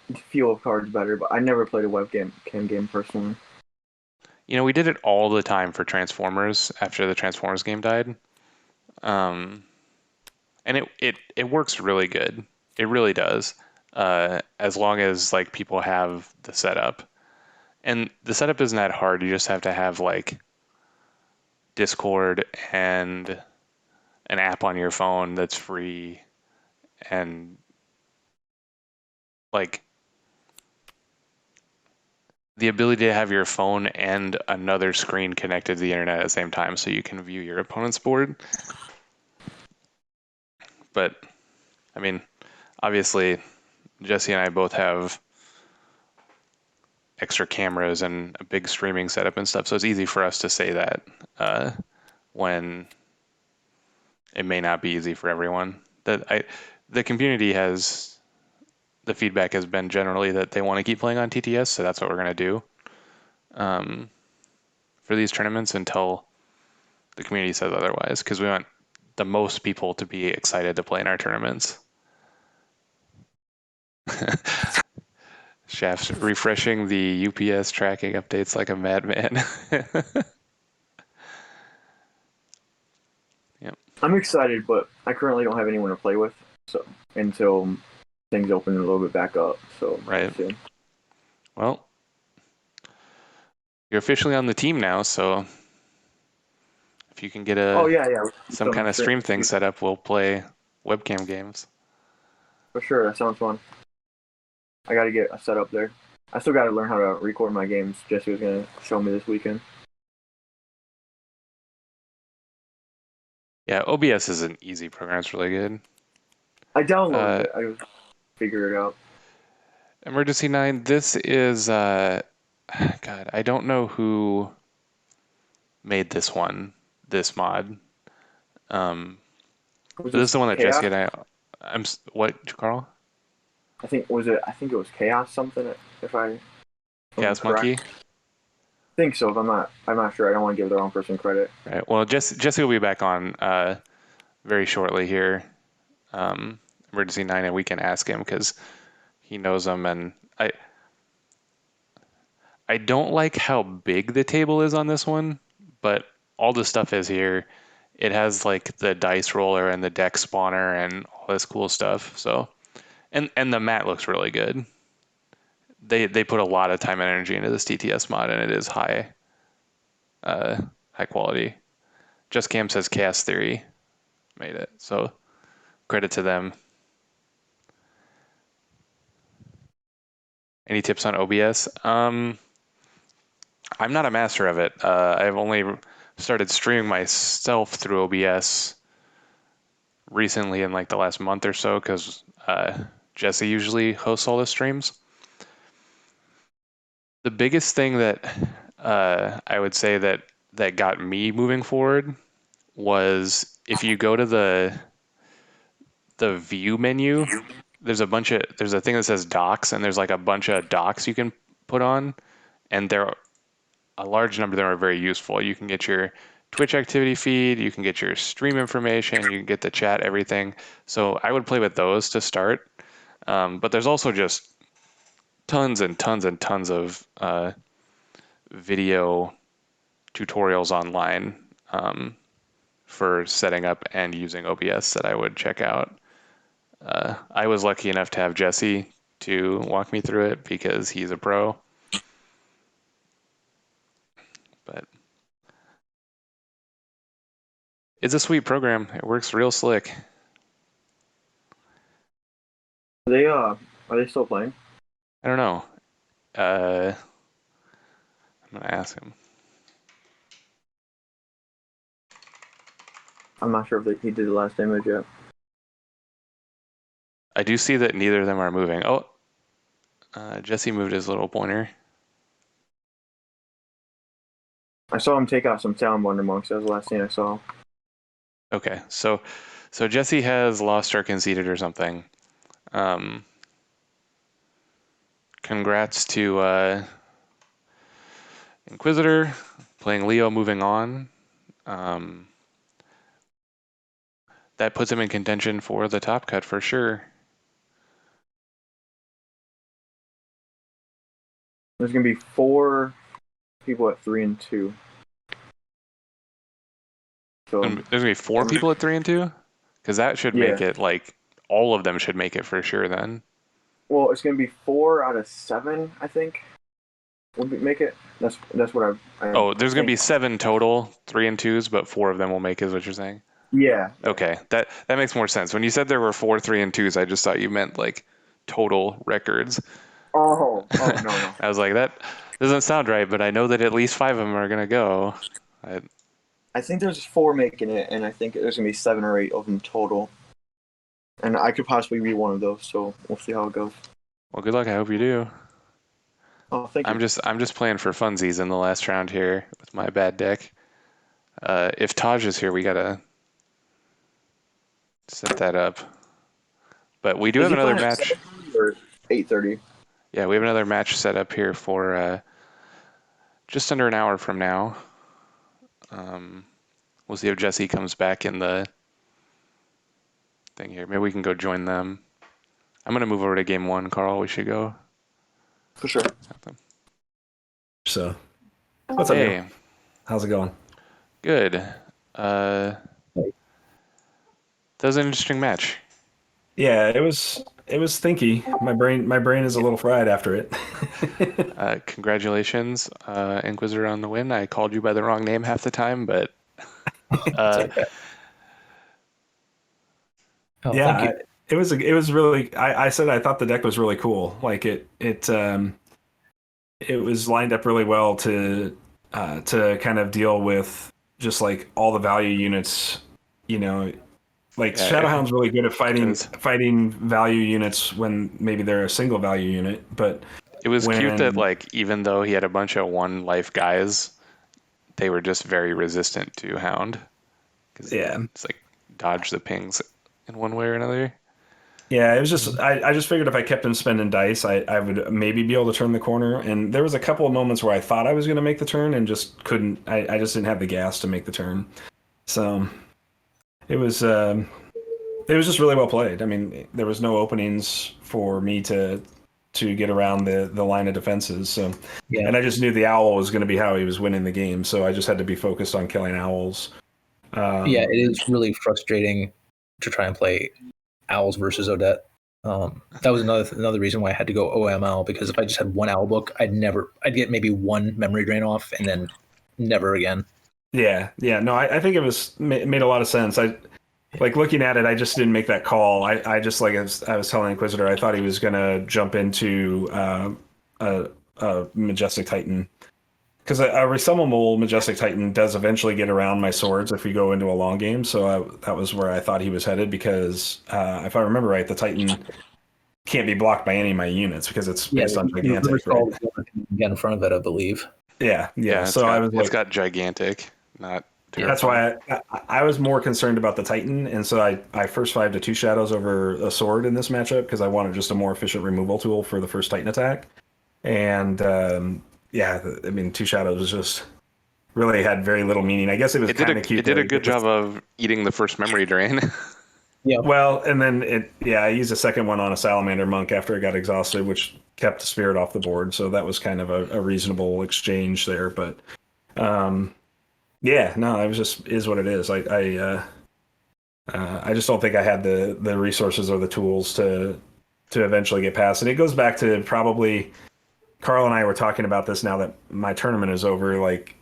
the feel of cards better, but I never played a webcam game personally. You know, we did it all the time for Transformers after the Transformers game died. And it works really good. It really does. As long as like people have the setup. And the setup isn't that hard. You just have to have like Discord and an app on your phone that's free and like the ability to have your phone and another screen connected to the internet at the same time so you can view your opponent's board. But I mean, obviously Jesse and I both have extra cameras and a big streaming setup and stuff, so it's easy for us to say that when it may not be easy for everyone. The community has the feedback has been generally that they want to keep playing on TTS, so that's what we're going to do for these tournaments until the community says otherwise, because we want the most people to be excited to play in our tournaments. Shaft's refreshing the UPS tracking updates like a madman. Yep. I'm excited, but I currently don't have anyone to play with, so until things open a little bit back up. So Right. soon. Well, you're officially on the team now, so if you can get some kind of stream thing set up, we'll play webcam games. For sure, that sounds fun. I got to get a setup there. I still got to learn how to record my games. Jesse was gonna show me this weekend. Yeah, OBS is an easy program. It's really good. I downloaded it. I just figured it out. Emergency 9, this is, God, I don't know who made this mod. This is the one that Chaos? Jesse and what, Carl? I think it was Chaos something. If I Chaos Monkey? I think so. If I'm not sure. I don't want to give the wrong person credit. Right. Well, Jesse will be back on very shortly here. Emergency 9, and we can ask him because he knows them, and I don't like how big the table is on this one, but all the stuff is here. It has like the dice roller and the deck spawner and all this cool stuff. So, and the mat looks really good. They put a lot of time and energy into this TTS mod, and it is high quality. Just Cam says Chaos Theory made it, so credit to them. Any tips on OBS? I'm not a master of it. I've only started streaming myself through OBS recently in like the last month or so because Jesse usually hosts all the streams. The biggest thing that I would say that got me moving forward was if you go to the view menu, there's a thing that says docs, and there's like a bunch of docs you can put on, and a large number of them are very useful. You can get your Twitch activity feed, you can get your stream information, you can get the chat, everything. So I would play with those to start. But there's also just tons and tons and tons of video tutorials online for setting up and using OBS that I would check out. I was lucky enough to have Jesse to walk me through it because he's a pro. But it's a sweet program. It works real slick. Are they still playing? I don't know. I'm gonna ask him. I'm not sure if he did the last image yet. I do see that neither of them are moving. Oh, Jesse moved his little pointer. I saw him take out some Salamander monks. That was the last thing I saw. Okay, so Jesse has lost or conceded or something. Congrats to Inquisitor playing Leo, moving on. That puts him in contention for the top cut for sure. There's gonna be 4 people at 3 and 2. So There's gonna be 4 people at 3 and 2, because that should make it like all of them should make it for sure. Then. Well, it's gonna be 4 out of 7, I think. Would make it. That's what I. Oh, there's gonna be 7 total, 3 and 2s, but 4 of them will make it. Is what you're saying? Yeah. Okay, that makes more sense. When you said there were 4 3 and 2s, I just thought you meant like total records. Oh no. I was like, that doesn't sound right, but I know that at least 5 of them are gonna go. I think there's 4 making it, and I think there's gonna be 7 or 8 of them total. And I could possibly be one of those, so we'll see how it goes. Well, good luck. I hope you do. Oh, thank you. I'm just playing for funsies in the last round here with my bad deck. If Taj is here, we gotta set that up. But we do have another match. Or 8:30. Yeah, we have another match set up here for just under an hour from now. We'll see if Jesse comes back in the thing here. Maybe we can go join them. I'm gonna move over to game 1, Carl. We should go. For sure. So, what's up, Hey, Neil? How's it going? good. That was an interesting match. Yeah, it was thinky. My brain is a little fried after it. Congratulations, Inquisitor, on the win. I called you by the wrong name half the time, but Yeah, it was really. I said I thought the deck was really cool. Like it was lined up really well to kind of deal with just like all the value units. You know, like Shadowhound's really good at fighting value units when maybe they're a single value unit. But it was cute that like even though he had a bunch of 1 life guys, they were just very resistant to Hound. Yeah, it's like dodge the pings in one way or another. Yeah, it was just I just figured if I kept him spending dice, I would maybe be able to turn the corner. And there was a couple of moments where I thought I was going to make the turn and just couldn't. I just didn't have the gas to make the turn. So it was just really well played. I mean, there was no openings for me to get around the line of defenses. So and I just knew the owl was going to be how he was winning the game. So I just had to be focused on killing owls. Yeah, it is really frustrating to try and play owls versus Odette. That was another reason why I had to go OML, because if I just had 1 owl book, I'd get maybe 1 memory drain off and then never again. Yeah. No, I think it made a lot of sense. I like looking at it. I just didn't make that call. I just like I was telling Inquisitor, I thought he was gonna jump into a Majestic Titan. Because a resummable Majestic Titan does eventually get around my swords if we go into a long game, so that was where I thought he was headed, because if I remember right, the Titan can't be blocked by any of my units because it's based on gigantic. River Skald get in front of it, I believe. Yeah. So I was like, it's got gigantic, not. That's why I was more concerned about the Titan, and so I first 5 to 2 shadows over a sword in this matchup because I wanted just a more efficient removal tool for the first Titan attack. And yeah, I mean, 2 shadows was just really had very little meaning. I guess it was kind of cute. It did a good job of eating the first memory drain. Yeah. Well, and then I used a second one on a Salamander monk after it got exhausted, which kept the spirit off the board. So that was kind of a reasonable exchange there. But yeah, no, it was just is what it is. I just don't think I had the resources or the tools to eventually get past it. It goes back to probably Carl and I were talking about this now that my tournament is over. Like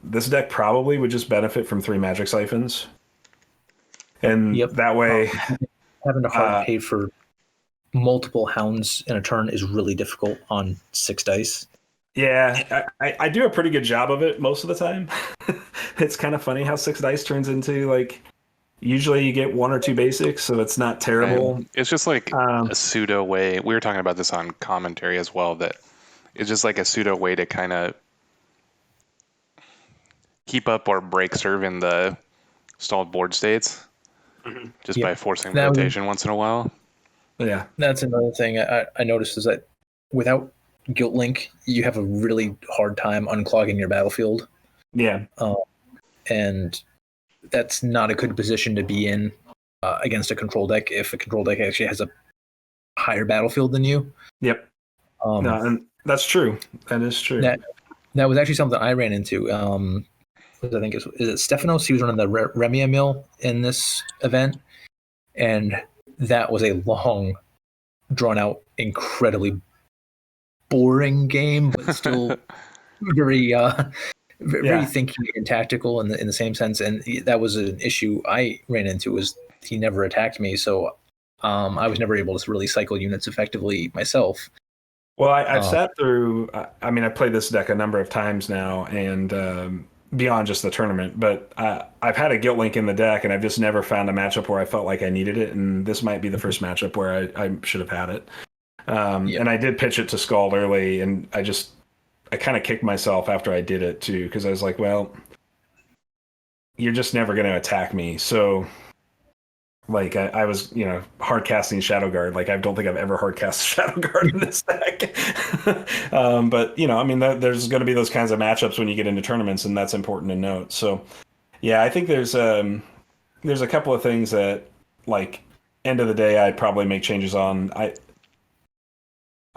this deck probably would just benefit from 3 magic siphons. And that way, having to hard pay for multiple hounds in a turn is really difficult on 6 dice. Yeah, I do a pretty good job of it most of the time. It's kind of funny how 6 dice turns into, like, usually you get 1 or 2 basics, so it's not terrible. It's just like a pseudo way. We were talking about this on commentary as well, that it's just like a pseudo way to kind of keep up or break serve in the stalled board states. Just by forcing rotation once in a while. Yeah. That's another thing I noticed is that without Guilt Link, you have a really hard time unclogging your battlefield. Yeah. And that's not a good position to be in against a control deck if a control deck actually has a higher battlefield than you. Yep. No, and that's true. That is true. That was actually something I ran into. I think is it Stefanos? He was running the Remia mill in this event, and that was a long, drawn out, incredibly boring game, but still very thinky and tactical in the same sense. And that was an issue I ran into, was he never attacked me, so I was never able to really cycle units effectively myself. Well, I've sat through. I mean, I played this deck a number of times now, and beyond just the tournament, but I've had a Guilt Link in the deck, and I've just never found a matchup where I felt like I needed it, and this might be the first matchup where I should have had it. And I did pitch it to Skald early, and I kind of kicked myself after I did it too, because I was like, well, you're just never going to attack me. So like I was, hard casting Shadow Guard. Like I don't think I've ever hard cast Shadow Guard in this deck. But I mean, there's going to be those kinds of matchups when you get into tournaments, and that's important to note. So yeah, I think there's a couple of things that, like, end of the day, I'd probably make changes on.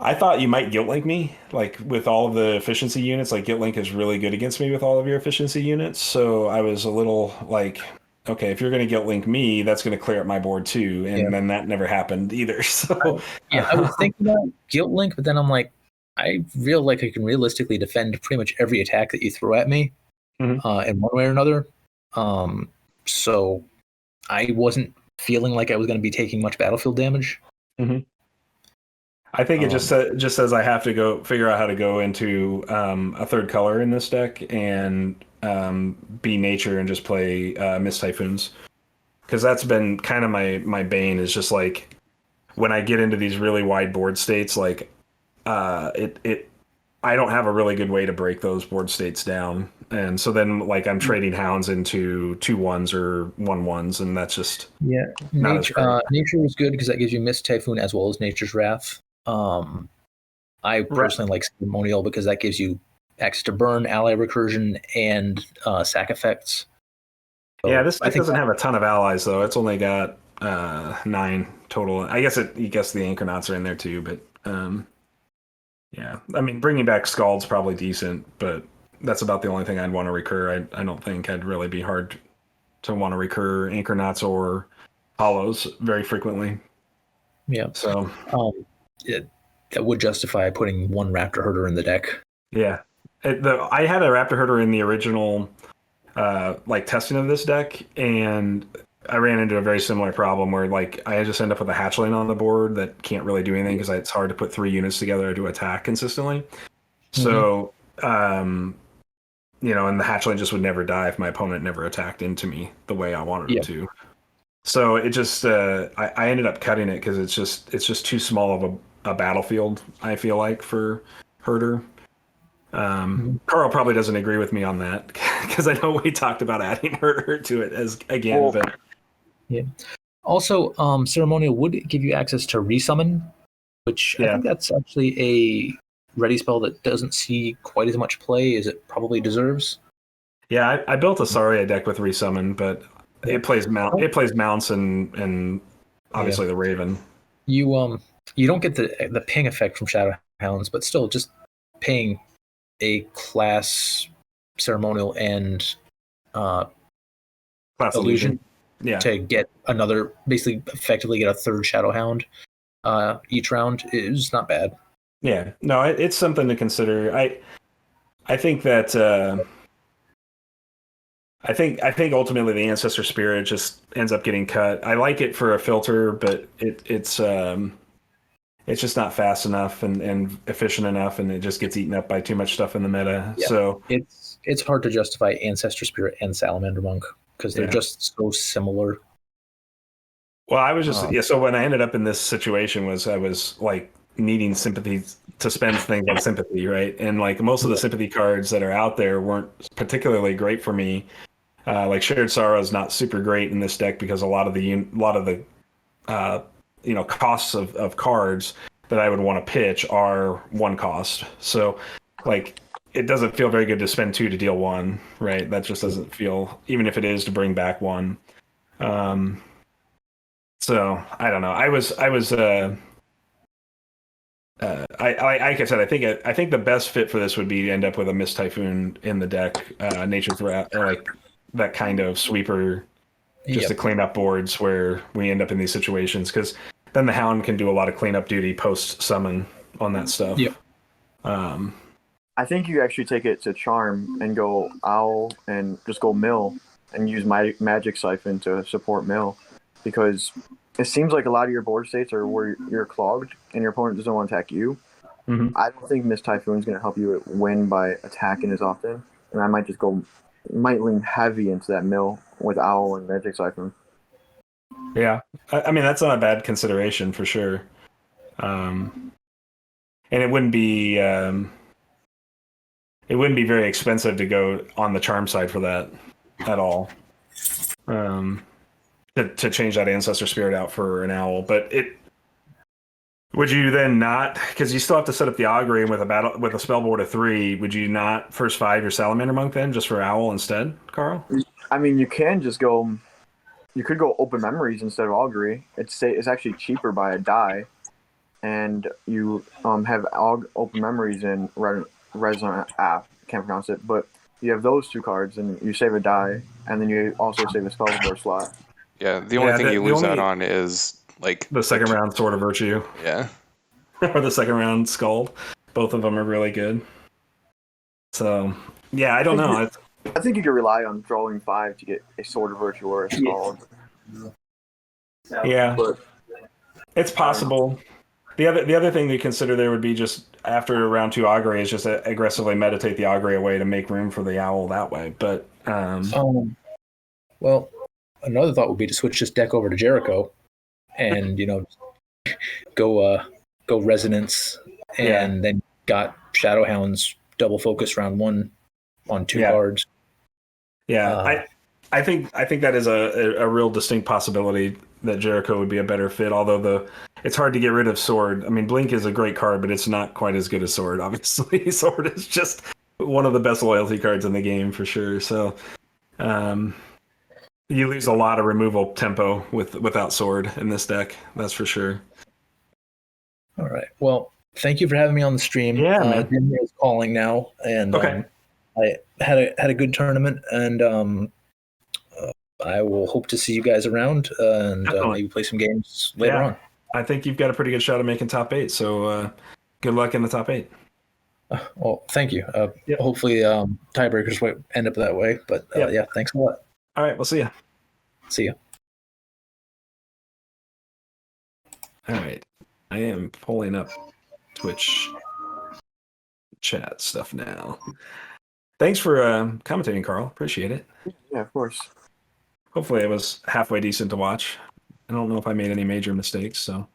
I thought you might Guilt Link me, like with all of the efficiency units. Like Guilt Link is really good against me with all of your efficiency units. So I was a little like, okay, if you're going to Guilt Link me, that's going to clear up my board too. And then that never happened either. So I was thinking about Guilt Link, but then I'm like, I feel like I can realistically defend pretty much every attack that you throw at me in one way or another. So I wasn't feeling like I was going to be taking much battlefield damage. Mm-hmm. I think it just says I have to go figure out how to go into a third color in this deck and be nature and just play Mist Typhoons, because that's been kind of my bane, is just like when I get into these really wide board states, like I don't have a really good way to break those board states down, and so then like I'm trading hounds into 2/1s or 1/1s, and that's just nature is good because that gives you Mist Typhoon as well as Nature's Wrath. I personally like Ceremonial because that gives you access to burn, ally recursion, and sack effects. So yeah, this deck doesn't have a ton of allies though. It's only got 9 total. I guess the Anchornauts are in there too, but yeah. I mean, bringing back Skald's probably decent, but that's about the only thing I'd want to recur. I don't think I'd really be hard to want to recur Anchornauts or Hollows very frequently. Yeah. So that would justify putting 1 Raptor Herder in the deck. Yeah. I had a Raptor Herder in the original like testing of this deck, and I ran into a very similar problem where like I just end up with a hatchling on the board that can't really do anything because it's hard to put 3 units together to attack consistently. So, and the hatchling just would never die if my opponent never attacked into me the way I wanted it to. So it just I ended up cutting it because it's just too small of a battlefield, I feel like, for Herder. Carl probably doesn't agree with me on that because I know we talked about adding Herder to it but yeah. Also, Ceremonial would give you access to resummon, which I think that's actually a ready spell that doesn't see quite as much play as it probably deserves. Yeah, I built a Saria deck with resummon, but it plays mounts and obviously the Raven. You don't get the ping effect from Shadow Hounds, but still just paying a class Ceremonial and Class illusion yeah, to get another, basically effectively get a third Shadow Hound each round is not bad. Yeah, no, it's something to consider. I think that I think ultimately the Ancestor Spirit just ends up getting cut. I like it for a filter, but it's just not fast enough and efficient enough, and it just gets eaten up by too much stuff in the meta. Yeah. So it's hard to justify Ancestor Spirit and Salamander Monk because they're just so similar. Well, I was just so when I ended up in this situation I was like needing sympathy to spend things on sympathy, right? And like most of the sympathy cards that are out there weren't particularly great for me. Like Shared Sorrow is not super great in this deck because a lot of the costs of cards that I would want to pitch are 1 cost. So like it doesn't feel very good to spend 2 to deal 1, right? That just doesn't feel, even if it is to bring back 1. So I don't know. Like I said, I think the best fit for this would be to end up with a Mist Typhoon in the deck, Nature Threat, or like that kind of sweeper, just to clean up boards where we end up in these situations. Because then the Hound can do a lot of cleanup duty post summon on that stuff. Yep. I think you actually take it to Charm and go Owl and just go Mill and use Magic Siphon to support Mill, because it seems like a lot of your board states are where you're clogged and your opponent doesn't want to attack you. Mm-hmm. I don't think Mist Typhoon is going to help you win by attacking as often, and I might lean heavy into that Mill with Owl and Magic Siphon. Yeah, I mean that's not a bad consideration for sure, and it wouldn't be very expensive to go on the charm side for that at all. To change that Ancestor Spirit out for an Owl, but would you then not, because you still have to set up the Augury with a spell board of 3, would you not first 5 your Salamander Monk then just for Owl instead, Carl? I mean, you can just go. You could go Open Memories instead of Augury. It's actually cheaper by a die, and you have Open Memories in Resonant. Can't pronounce it, but you have those 2 cards, and you save a die, and then you also save a spell board slot. Yeah, the only thing you lose out on is like the second round Sword of Virtue. Yeah. Or the second round Skald. Both of them are really good. So yeah, I don't know. I think you could rely on drawing 5 to get a Sword of Virtue or a Skald. Yeah, but it's possible. The other thing to consider there would be just after round 2 Augury is just aggressively meditate the Augury away to make room for the Owl that way. But well, another thought would be to switch this deck over to Jericho, and go Resonance, and then got Shadow Hounds double focus round 1 on 2 cards. Yeah, I think that is a real distinct possibility that Jericho would be a better fit. Although it's hard to get rid of Sword. I mean, Blink is a great card, but it's not quite as good as Sword. Obviously, Sword is just one of the best loyalty cards in the game for sure. So, you lose a lot of removal tempo without Sword in this deck. That's for sure. All right. Well, thank you for having me on the stream. Yeah, man. Jim is calling now, and okay. I had a good tournament, and I will hope to see you guys around and maybe play some games later on. I think you've got a pretty good shot at making top 8. So good luck in the top 8. Well, thank you. Hopefully, tiebreakers will end up that way. But yeah, thanks a lot. All right, we'll see you. See you. All right. I am pulling up Twitch chat stuff now. Thanks for commentating, Carl. Appreciate it. Yeah, of course. Hopefully it was halfway decent to watch. I don't know if I made any major mistakes, so.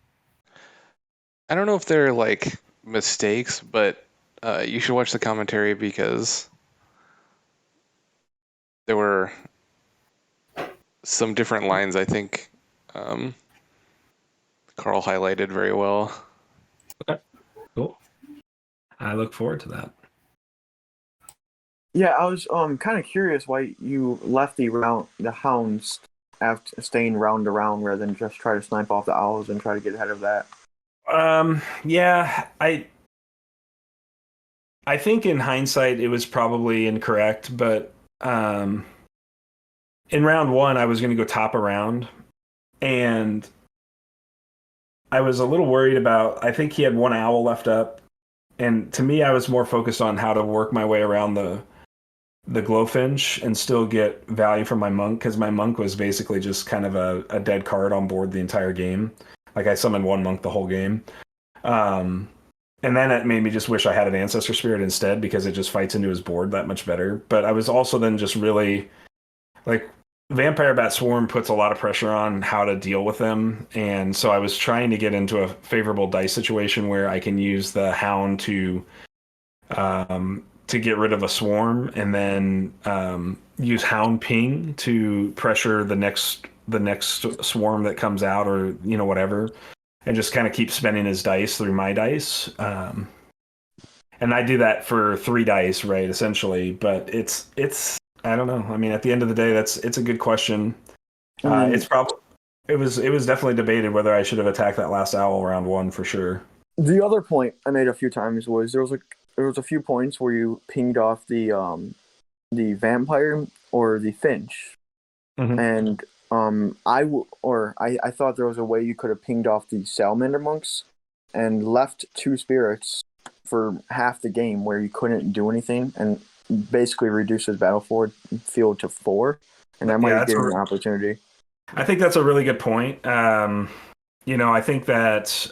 I don't know if they're like mistakes, but you should watch the commentary because there were some different lines I think Carl highlighted very well. Okay, cool. I look forward to that. Yeah, I was kind of curious why you left the hounds after staying round to round rather than just try to snipe off the owls and try to get ahead of that. Yeah, I think in hindsight it was probably incorrect, but in round one I was going to go top around, and I was a little worried about. I think he had one owl left up, and to me I was more focused on how to work my way around the glowfinch and still get value from my monk, because my monk was basically just kind of a dead card on board the entire game. Like I summoned one monk the whole game. And then it made me just wish I had an Ancestor Spirit instead, because it just fights into his board that much better. But I was also then just really like, Vampire Bat Swarm puts a lot of pressure on how to deal with them, and so I was trying to get into a favorable dice situation where I can use the Hound to get rid of a swarm, and then use Hound Ping to pressure the next swarm that comes out, or whatever, and just kind of keep spending his dice through my dice. And I do that for 3 dice, right, essentially. But it's I don't know. I mean, at the end of the day, it's a good question. It's probably it was definitely debated whether I should have attacked that last owl round 1 for sure. The other point I made a few times was there was a few points where you pinged off the vampire or the finch, and I thought there was a way you could have pinged off the salamander monks and left 2 spirits for half the game where you couldn't do anything, and basically reduce his battlefield to 4, and that might have given an opportunity. I think that's a really good point. I think that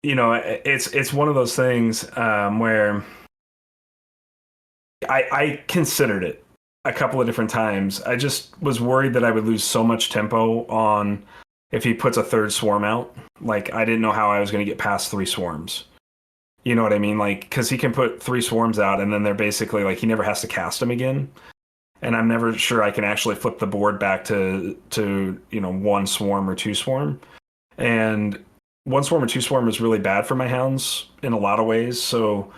it's one of those things where I considered it a couple of different times. I just was worried that I would lose so much tempo on if he puts a 3rd swarm out. Like, I didn't know how I was going to get past 3 swarms. You know what I mean? Like, because he can put 3 swarms out, and then they're basically like, he never has to cast them again. And I'm never sure I can actually flip the board back to 1 swarm or 2 swarm. And 1 swarm or 2 swarm is really bad for my hounds in a lot of ways. So,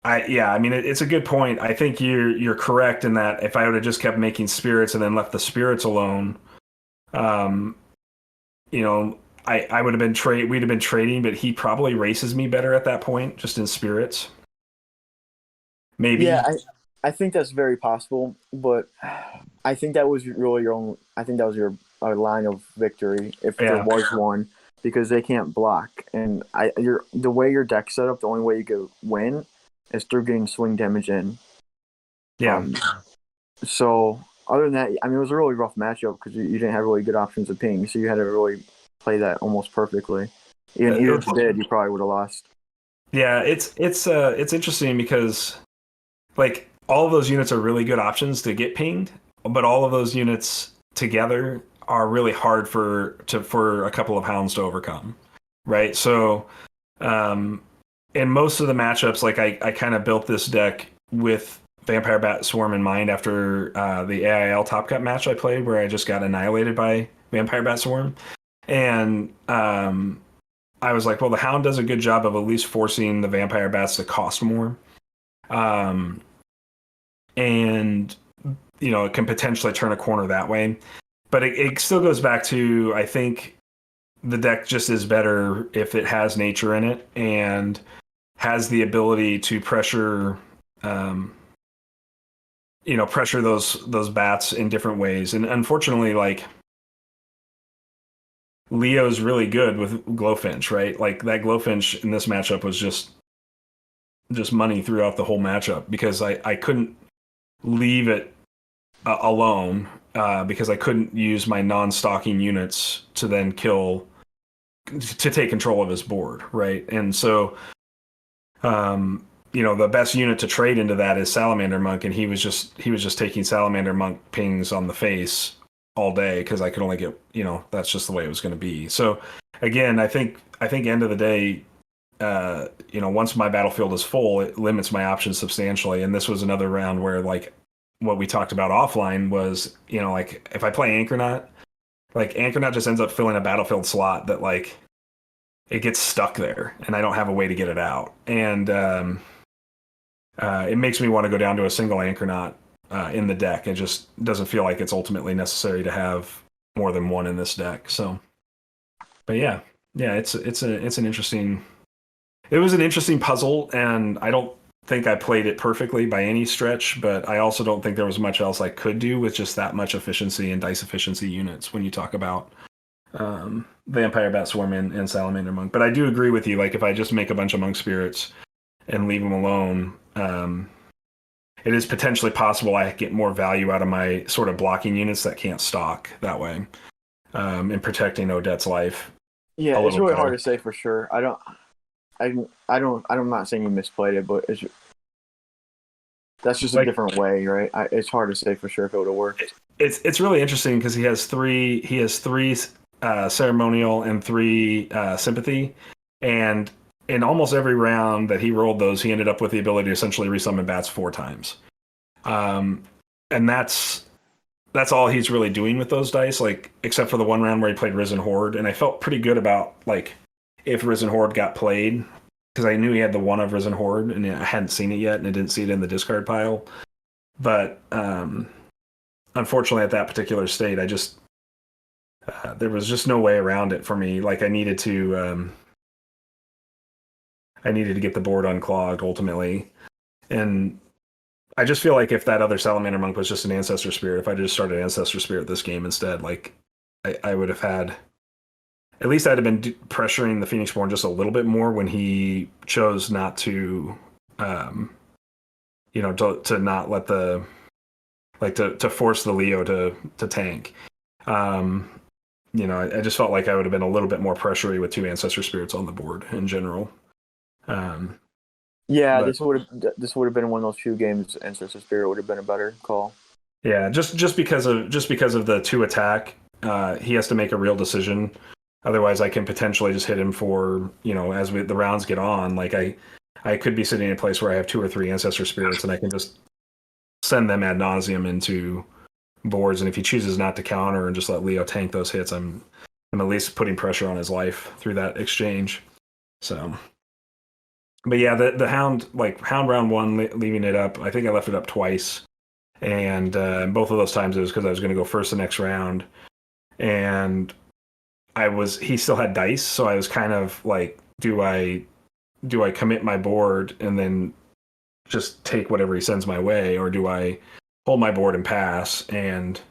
it's a good point. I think you're correct in that if I would have just kept making spirits and then left the spirits alone, I would have been we'd have been trading, but he probably races me better at that point, just in spirits. Maybe. Yeah, I think that's very possible, but I think that was really your line of victory, if there was one, because they can't block, and the way your deck's set up, the only way you could win is through getting swing damage in. Yeah. So other than that, I mean, it was a really rough matchup because you didn't have really good options of ping, so you had to really play that almost perfectly. Even if you did, you probably would have lost. Yeah, it's interesting because, like, all of those units are really good options to get pinged, but all of those units together are really hard for a couple of hounds to overcome, right? So, in most of the matchups, like, I kind of built this deck with Vampire Bat Swarm in mind after the AIL Top Cut match I played, where I just got annihilated by Vampire Bat Swarm. And I was like, well, the Hound does a good job of at least forcing the Vampire Bats to cost more. And, it can potentially turn a corner that way. But it still goes back to, I think the deck just is better if it has nature in it and has the ability to pressure pressure those bats in different ways. And unfortunately, like, Leo's really good with Glowfinch, right? Like, that Glowfinch in this matchup was just money throughout the whole matchup, because I couldn't leave it alone because I couldn't use my non-stalking units to then to take control of his board, right? And so, the best unit to trade into that is Salamander Monk, and he was just taking Salamander Monk pings on the face all day because I could only get, that's just the way it was going to be. So again, I think end of the day, once my battlefield is full, it limits my options substantially. And this was another round where, like, what we talked about offline was, like, if I play Anchornaut, like, Anchornaut just ends up filling a battlefield slot that, like, it gets stuck there, and I don't have a way to get it out. And it makes me want to go down to a single Anchornaut in the deck. It just doesn't feel like it's ultimately necessary to have more than one in this deck. So, but yeah, it's an interesting. It was an interesting puzzle, and I don't think I played it perfectly by any stretch, but I also don't think there was much else I could do with just that much efficiency and dice efficiency units when you talk about Vampire Bat Swarm and Salamander Monk. But I do agree with you. Like, if I just make a bunch of Monk Spirits and leave them alone, it is potentially possible I get more value out of my sort of blocking units that can't stalk that way, in protecting Odette's life. Yeah, it's really hard to say for sure. I'm not saying you misplayed it, but that's just a different way, right? It's hard to say for sure if it would have worked. It's really interesting because he has three Ceremonial and 3 Sympathy, and in almost every round that he rolled those, he ended up with the ability to essentially resummon bats 4 times. And that's all he's really doing with those dice, like, except for the one round where he played Risen Horde, and I felt pretty good about, like, if Risen Horde got played, because I knew he had the one of Risen Horde, and I hadn't seen it yet, and I didn't see it in the discard pile. But unfortunately, at that particular state, I just there was just no way around it for me. Like, I needed to get the board unclogged ultimately, and I just feel like if that other Salamander Monk was just an Ancestor Spirit, if I just started Ancestor Spirit this game instead, like, I would have had. At least I'd have been pressuring the Phoenixborn just a little bit more when he chose not to, to not let to force the Leo to tank. I just felt like I would have been a little bit more pressury with 2 Ancestor Spirits on the board in general. This would have been one of those few games. Ancestor Spirit would have been a better call. Yeah, just because of the 2 attack, he has to make a real decision. Otherwise, I can potentially just hit him for, as the rounds get on. Like, I could be sitting in a place where I have 2 or 3 Ancestor Spirits, and I can just send them ad nauseum into boards. And if he chooses not to counter and just let Leo tank those hits, I'm at least putting pressure on his life through that exchange. So, but yeah, the Hound round 1, leaving it up. I think I left it up twice, and both of those times it was because I was going to go first the next round, and he still had dice, so I was kind of like, do I commit my board and then just take whatever he sends my way, or do I hold my board and pass? And,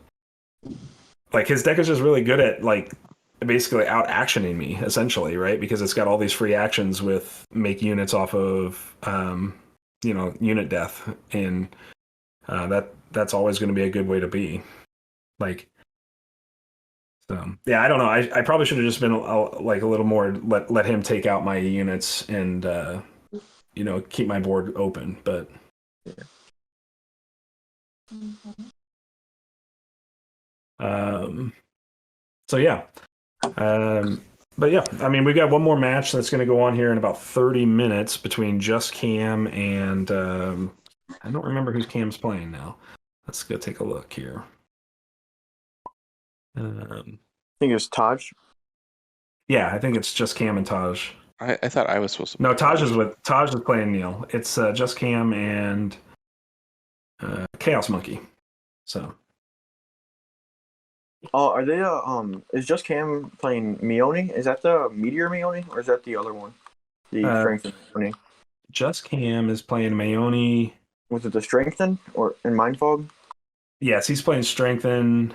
like, his deck is just really good at, like, basically out actioning me, essentially, right? Because it's got all these free actions with make units off of unit death, and that's always going to be a good way to be. Like, so yeah, I don't know. I probably should have just been a little more let him take out my units and keep my board open. But so yeah, but yeah, I mean, we've got one more match that's going to go on here in about 30 minutes between Just Cam and I don't remember who's Cam's playing now. Let's go take a look here. I think it's Taj. Yeah, I think it's Just Cam and Taj. I thought I was supposed to. No, Taj is playing Neil. It's Just Cam and Chaos Monkey. So. Oh, are they? Is Just Cam playing Mione? Is that the Meteor Mione, or is that the other one? The Strengthen Mione. Just Cam is playing Mione. Was it the Strengthen or in Mindfog? Yes, he's playing Strengthen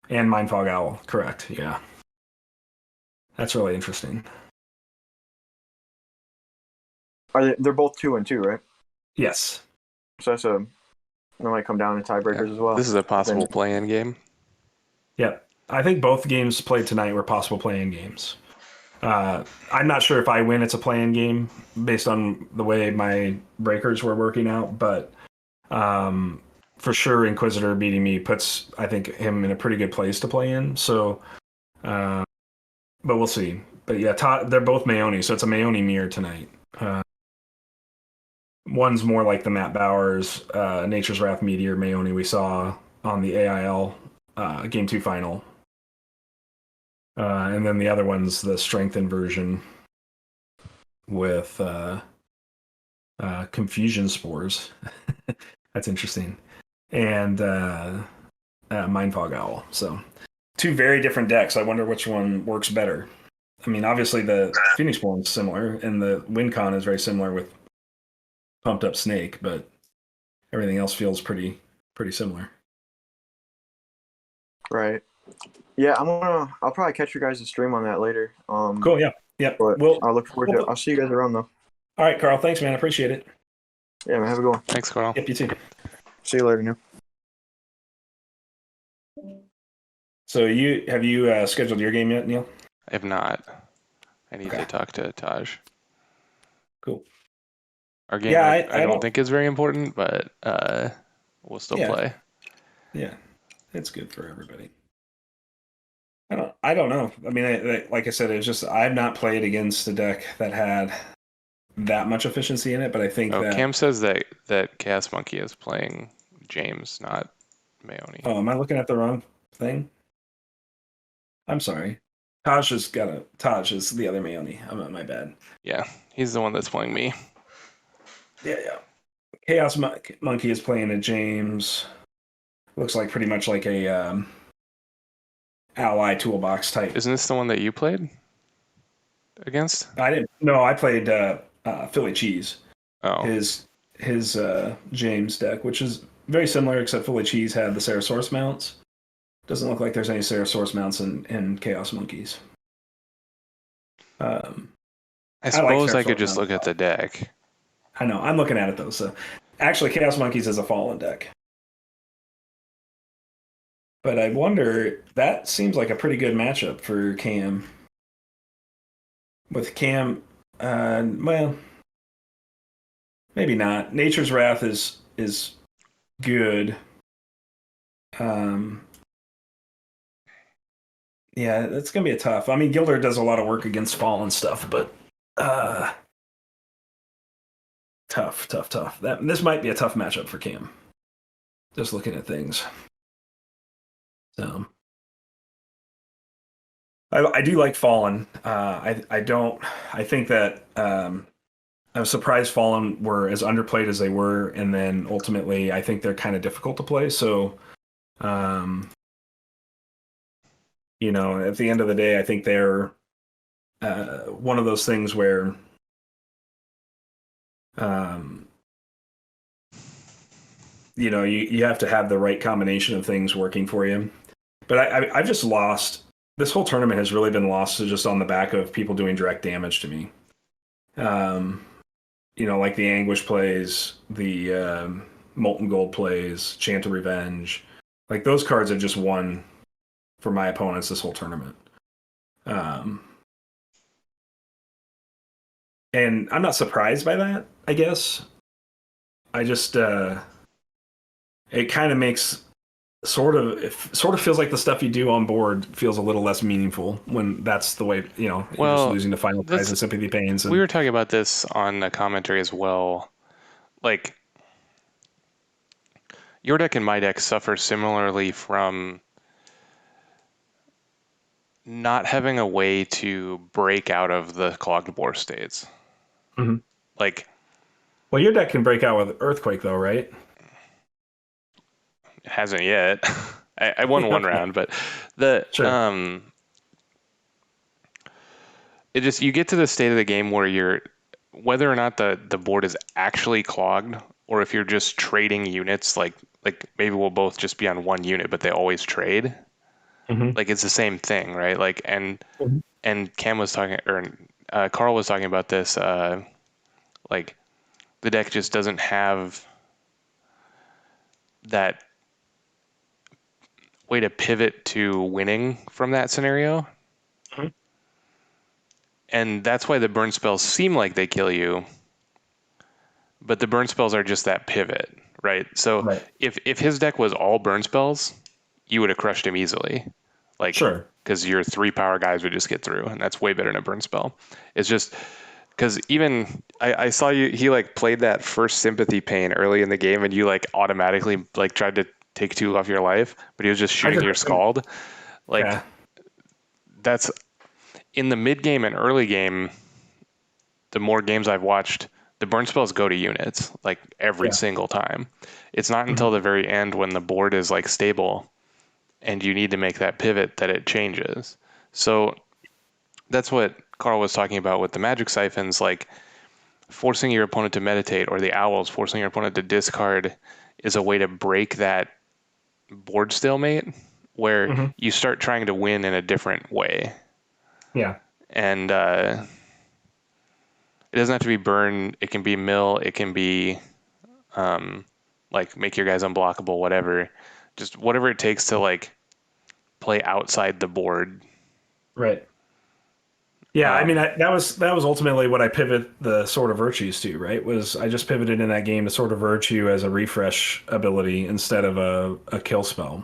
and Mindfog Owl. Correct. Yeah, that's really interesting. They're both 2 and 2, right? Yes. So It might come down to tiebreakers Yeah. as well. This is a possible play-in game. Yeah, I think both games played tonight were possible play-in games. I'm not sure if I win, it's a play-in game based on the way my breakers were working out, but for sure, Inquisitor beating me puts, I think, him in a pretty good place to play in. So, but we'll see. But yeah, they're both Maoni, so it's a Maoni mirror tonight. One's more like the Matt Bowers, Nature's Wrath Meteor Maoni we saw on the AIL Game 2 final. And then the other one's the strengthened version with Confusion Spores. That's interesting. And Mindfog Owl. So, two very different decks. I wonder which one works better. I mean, obviously the Phoenixborn is similar, and the WinCon is very similar with Pumped Up Snake, but everything else feels pretty similar. Right. Yeah, I'll probably catch you guys' stream on that later. Cool. Yeah. But I'll look forward to it. I'll see you guys around though. All right, Carl. Thanks, man. I appreciate it. Yeah, man. Have a good one. Thanks, Carl. Yep, you too. See you later, Neil. So have you scheduled your game yet, Neil? I have not. I need Okay. to talk to Taj. Cool. Our game, Yeah, I don't think is very important, but we'll still play. Yeah, it's good for everybody. I don't know. I mean, like I said, it's just I've not played against a deck that had that much efficiency in it, but I think that Cam says that Chaos Monkey is playing James, not Maoni. Oh, am I looking at the wrong thing? I'm sorry. Taj is the other Maoni. I'm on my bad. Yeah, he's the one that's playing me. Yeah. Chaos Monkey is playing a James. Looks like pretty much like a ally toolbox type. Isn't this the one that you played against? I didn't. No, I played Philly Cheese. Oh, His James deck, which is very similar, except Philly Cheese had the Ceresource mounts. Doesn't look like there's any Ceresource mounts in Chaos Monkeys. I suppose I could Ceresource just look mounts. at the deck. I know. I'm looking at it though. So actually, Chaos Monkeys is a fallen deck. But I wonder, that seems like a pretty good matchup for Cam. With Cam, well, maybe not. Nature's Wrath is good. Yeah, that's gonna be a tough. I mean, Gilder does a lot of work against fallen stuff, but tough. This might be a tough matchup for Cam. Just looking at things. So I do like Fallen. I think that I'm surprised Fallen were as underplayed as they were, and then ultimately I think they're kind of difficult to play. So, at the end of the day, I think they're one of those things where you have to have the right combination of things working for you. But I've just lost. This whole tournament has really been lost to just on the back of people doing direct damage to me. Like the Anguish plays, the Molten Gold plays, Chant of Revenge. Like those cards have just won for my opponents this whole tournament. And I'm not surprised by that, I guess. I just it kind of makes it sort of feels like the stuff you do on board feels a little less meaningful when that's the way, you're just losing to Final Prize and Sympathy Pains. We were talking about this on the commentary as well. Like, your deck and my deck suffer similarly from not having a way to break out of the clogged board states. Mm-hmm. Like, well, your deck can break out with Earthquake, though, right? It hasn't yet. I won one round, but Sure. You get to the state of the game where whether or not the board is actually clogged, or if you're just trading units, like maybe we'll both just be on one unit, but they always trade. Mm-hmm. Like it's the same thing, right? Like and Cam was talking, or Carl was talking about this. Like the deck just doesn't have that way to pivot to winning from that scenario. Mhm. And that's why the burn spells seem like they kill you, but the burn spells are just that pivot, right? So Right. if his deck was all burn spells, you would have crushed him easily. Like, Sure. because your 3 power guys would just get through, and that's way better than a burn spell. It's just because even I saw he like played that first Sympathy Pain early in the game, and you like automatically like tried to take 2 off your life, but he was just shooting your Skald. Like, Yeah. that's in the mid game and early game. The more games I've watched, the burn spells go to units like every single time. It's not until the very end when the board is like stable and you need to make that pivot that it changes. So that's what Carl was talking about with the magic siphons, like forcing your opponent to meditate, or the owls forcing your opponent to discard, is a way to break that board stalemate where you start trying to win in a different way. Yeah. And it doesn't have to be burn. It can be mill. It can be like make your guys unblockable, whatever. Just whatever it takes to like play outside the board. Right. Yeah, I mean that was ultimately what I pivot the Sword of Virtues to, right? Was I just pivoted in that game to Sword of Virtue as a refresh ability instead of a kill spell.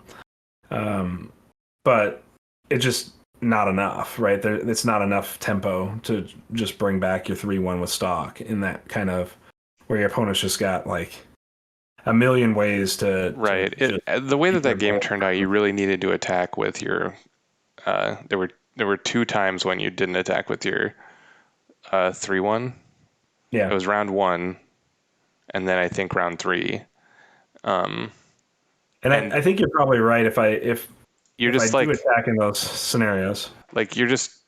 But it's just not enough, right? It's not enough tempo to just bring back your 3-1 with stock in that kind of where your opponent's just got like a million ways to right. The way that game turned out, you really needed to attack with your. There were 2 times when you didn't attack with your 3-1. Yeah. It was round 1, and then I think round 3. And I think you're probably right if you're if just I like do attack in those scenarios. Like you're just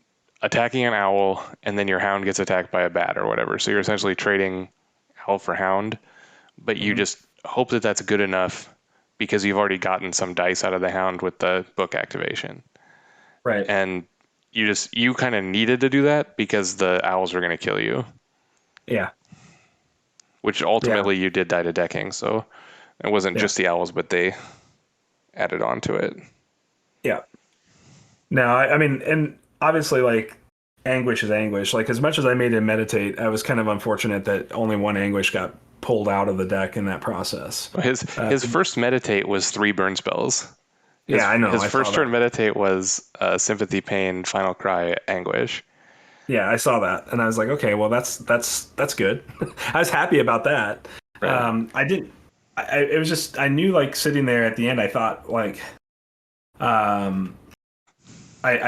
attacking an owl, and then your hound gets attacked by a bat or whatever. So you're essentially trading owl for hound, but you just hope that that's good enough because you've already gotten some dice out of the hound with the book activation. Right. And you kind of needed to do that because the owls were going to kill you. Yeah. Which ultimately you did die to decking. So it wasn't just the owls, but they added on to it. Yeah. No, I mean, and obviously, like, Anguish is Anguish. Like, as much as I made him meditate, I was kind of unfortunate that only one Anguish got pulled out of the deck in that process. His first meditate was 3 burn spells. I know. His first turn meditate was Sympathy, Pain, Final Cry, Anguish. Yeah, I saw that, and I was like, okay, well, that's good. I was happy about that. Right. It was just I knew, like, sitting there at the end, I thought, like, I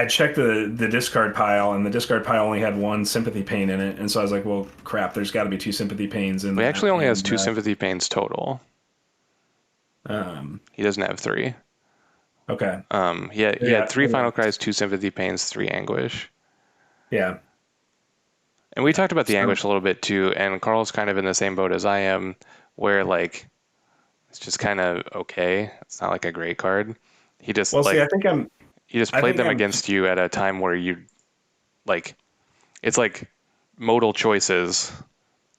checked the discard pile, and the discard pile only had 1 Sympathy Pain in it, and so I was like, well, crap, there's got to be 2 Sympathy Pains in. He actually only has 2 Sympathy Pains total. He doesn't have 3. Okay. He had 3 Final Cries, 2 Sympathy Pains, 3 Anguish. Yeah. And we talked about the Anguish a little bit too, and Carl's kind of in the same boat as I am, where like it's just kind of okay. It's not like a great card. He just he just played them against you at a time where you like it's like modal choices,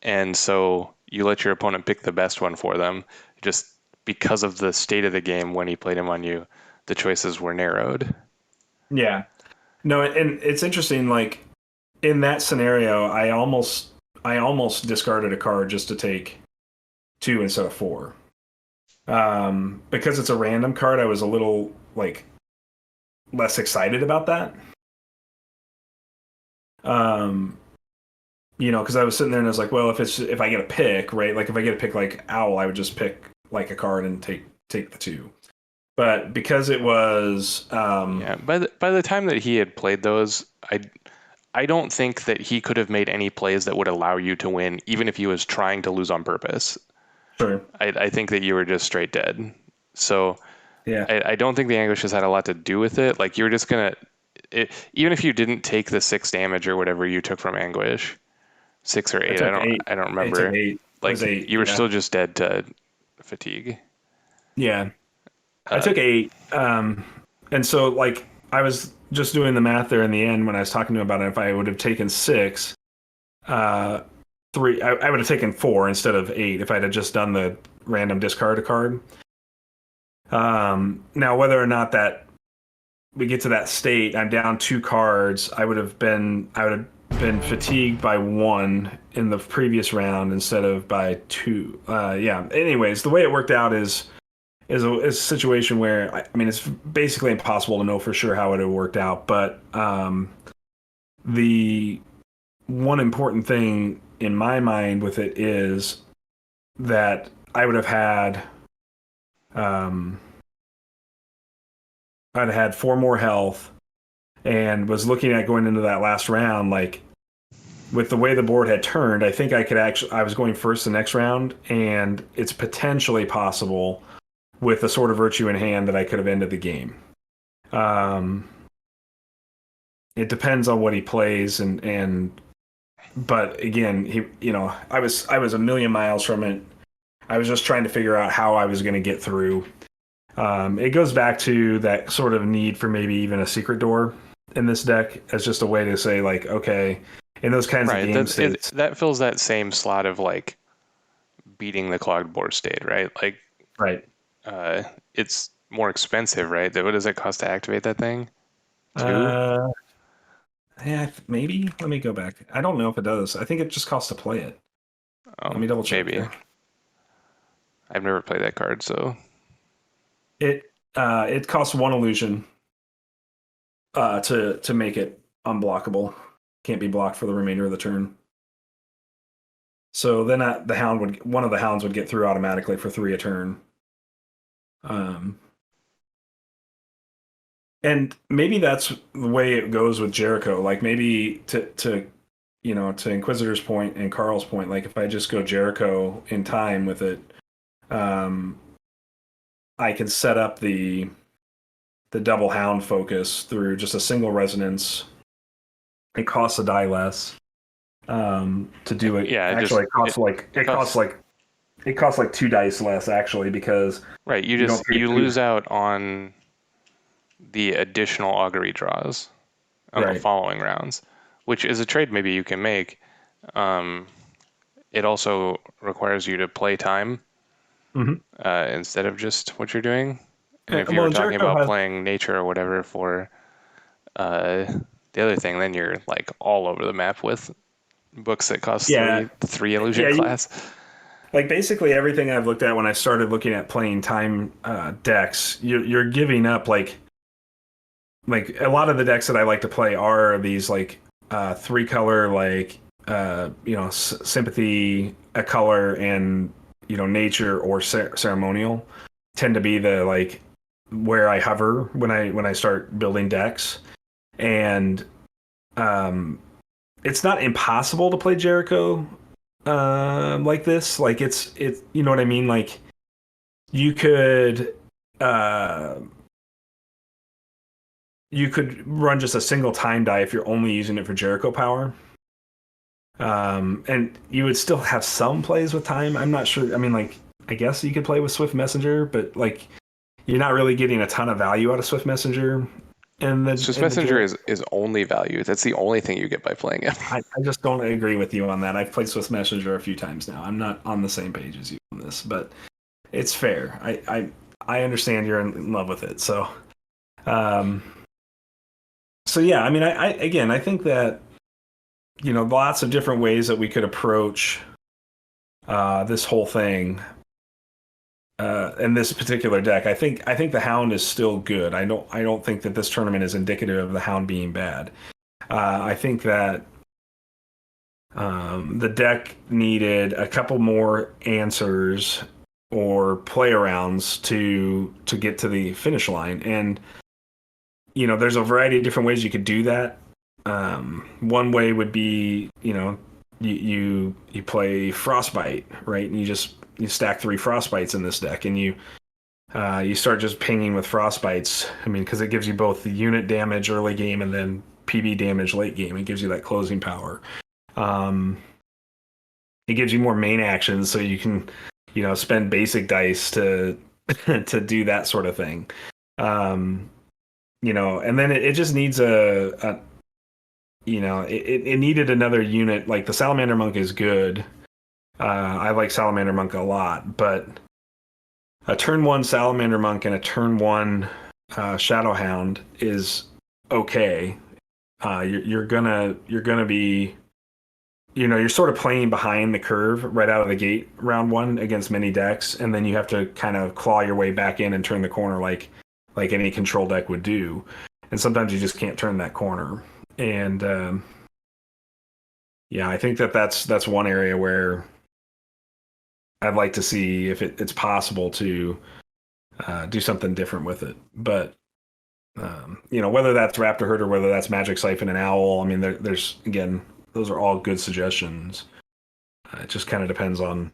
and so you let your opponent pick the best one for them. Just because of the state of the game when he played him on you, the choices were narrowed. Yeah. No, and it's interesting, like, in that scenario, I almost discarded a card just to take 2 instead of 4. Because it's a random card, I was a little, like, less excited about that. Because I was sitting there and I was like, well, if I get a pick, right? Like, if I get a pick like Owl, I would just pick like a card and take the 2. But because it was by the time that he had played those, I don't think that he could have made any plays that would allow you to win, even if he was trying to lose on purpose. Sure. I think that you were just straight dead. So yeah, I don't think the Anguish has had a lot to do with it. Like, you were just gonna, even if you didn't take the 6 damage or whatever you took from Anguish, 6 or 8, I don't remember. 8. Like, 8, you were still just dead to fatigue. Yeah. I took 8, and so, like, I was just doing the math there in the end when I was talking to him about it. If I would have taken 6, 3, I would have taken 4 instead of 8 if I'd have just done the random discard a card. Now, whether or not that we get to that state, I'm down 2 cards. I would have been fatigued by 1 in the previous round instead of by 2. Yeah. Anyways, the way it worked out is a situation where I mean it's basically impossible to know for sure how it had worked out, but the one important thing in my mind with it is that I would have had I'd had 4 more health and was looking at going into that last round, like with the way the board had turned, I think I was going first the next round, and it's potentially possible with a Sword of Virtue in hand that I could have ended the game. It depends on what he plays, but again, I was a million miles from it. I was just trying to figure out how I was going to get through. It goes back to that sort of need for maybe even a secret door in this deck as just a way to say, like, okay, in those kinds of game states. That fills that same slot of like beating the clogged board state, right? Like, right. It's more expensive, right? What does it cost to activate that thing? 2? Yeah, maybe. Let me go back. I don't know if it does. I think it just costs to play it. Oh, let me double check. Maybe. Here. I've never played that card, so it costs 1 illusion to make it unblockable. Can't be blocked for the remainder of the turn. So then one of the hounds would get through automatically for 3 a turn. And maybe that's the way it goes with Jericho. Like maybe to Inquisitor's point and Carl's point, like if I just go Jericho in time with it, I can set up the double hound focus through just a single resonance. It costs a die less to do it. Yeah, it costs like 2 dice less actually, because right, you lose out on the additional augury draws on the following rounds, which is a trade maybe you can make. It also requires you to play time instead of just what you're doing. And if you were talking about playing nature or whatever for the other thing, then you're like all over the map with books that cost 3 illusion class. Like basically everything I've looked at when I started looking at playing time decks, you're giving up like a lot of the decks that I like to play are these like 3 color, like sympathy, a color, and nature or ceremonial tend to be the like where I hover when I start building decks. And it's not impossible to play Jericho like this. Like it's you know what I mean? Like you could run just a single time die if you're only using it for Jericho power. And you would still have some plays with time. I'm not sure. I mean, like, I guess you could play with Swift Messenger, but like you're not really getting a ton of value out of Swift Messenger. And Swift Messenger is only value. That's the only thing you get by playing it. I just don't agree with you on that. I've played Swift Messenger a few times now. I'm not on the same page as you on this, but it's fair. I understand you're in love with it. So yeah, I mean, I think that lots of different ways that we could approach this whole thing in this particular deck. I think the Hound is still good. I don't think that this tournament is indicative of the Hound being bad. I think that the deck needed a couple more answers or play arounds to get to the finish line, and there's a variety of different ways you could do that. One way would be, you play Frostbite, right? And you stack 3 Frostbites in this deck, and you start just pinging with Frostbites. I mean, because it gives you both the unit damage early game and then PB damage late game. It gives you that closing power. It gives you more main actions, so you can, spend basic dice to to do that sort of thing. And then it just needs it needed another unit. Like the Salamander Monk is good. I like Salamander Monk a lot, but a turn 1 Salamander Monk and a turn 1 Shadow Hound is okay. You're gonna be, you're sort of playing behind the curve right out of the gate round 1 against many decks, and then you have to kind of claw your way back in and turn the corner like any control deck would do. And sometimes you just can't turn that corner. And yeah, I think that's one area where I'd like to see if it's possible to do something different with it. But whether that's Raptor Herd or whether that's Magic Siphon and Owl, I mean, there's again, those are all good suggestions. It just kind of depends on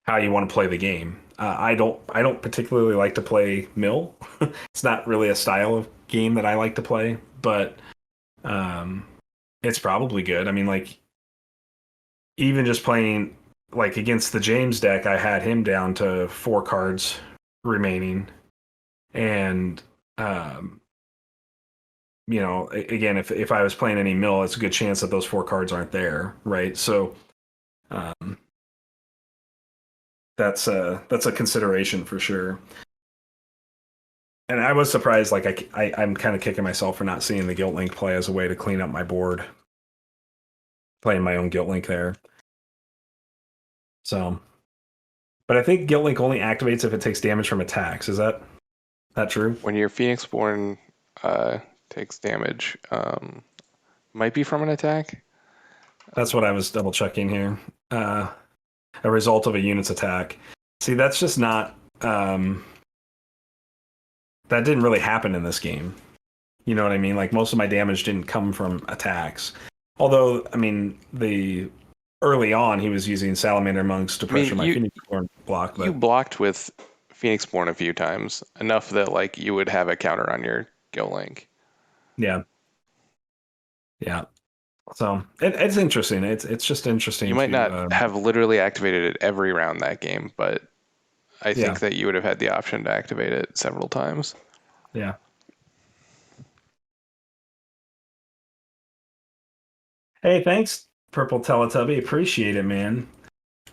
how you want to play the game. I don't particularly like to play mill. It's not really a style of game that I like to play, but it's probably good. I mean, like, even just playing like against the James deck, I had him down to 4 cards remaining, and again, if I was playing any mill, it's a good chance that those 4 cards aren't there, right? So that's a consideration for sure. And I was surprised, like I'm kind of kicking myself for not seeing the Guilt Link play as a way to clean up my board, playing my own Guilt Link there. So, but I think Guilt Link only activates if it takes damage from attacks. Is that true? When your Phoenixborn takes damage, might be from an attack. That's what I was double checking here. A result of a unit's attack. See, that's just not. That didn't really happen in this game. You know what I mean? Like, most of my damage didn't come from attacks. Although, I mean, early on, he was using Salamander Monks to pressure my Phoenixborn block. But you blocked with Phoenixborn a few times, enough that like you would have a counter on your Guilt Link. Yeah. So it's interesting. It's just interesting. You might not have literally activated it every round that game, but I think that you would have had the option to activate it several times. Yeah. Hey, thanks, Purple Teletubby. Appreciate it, man.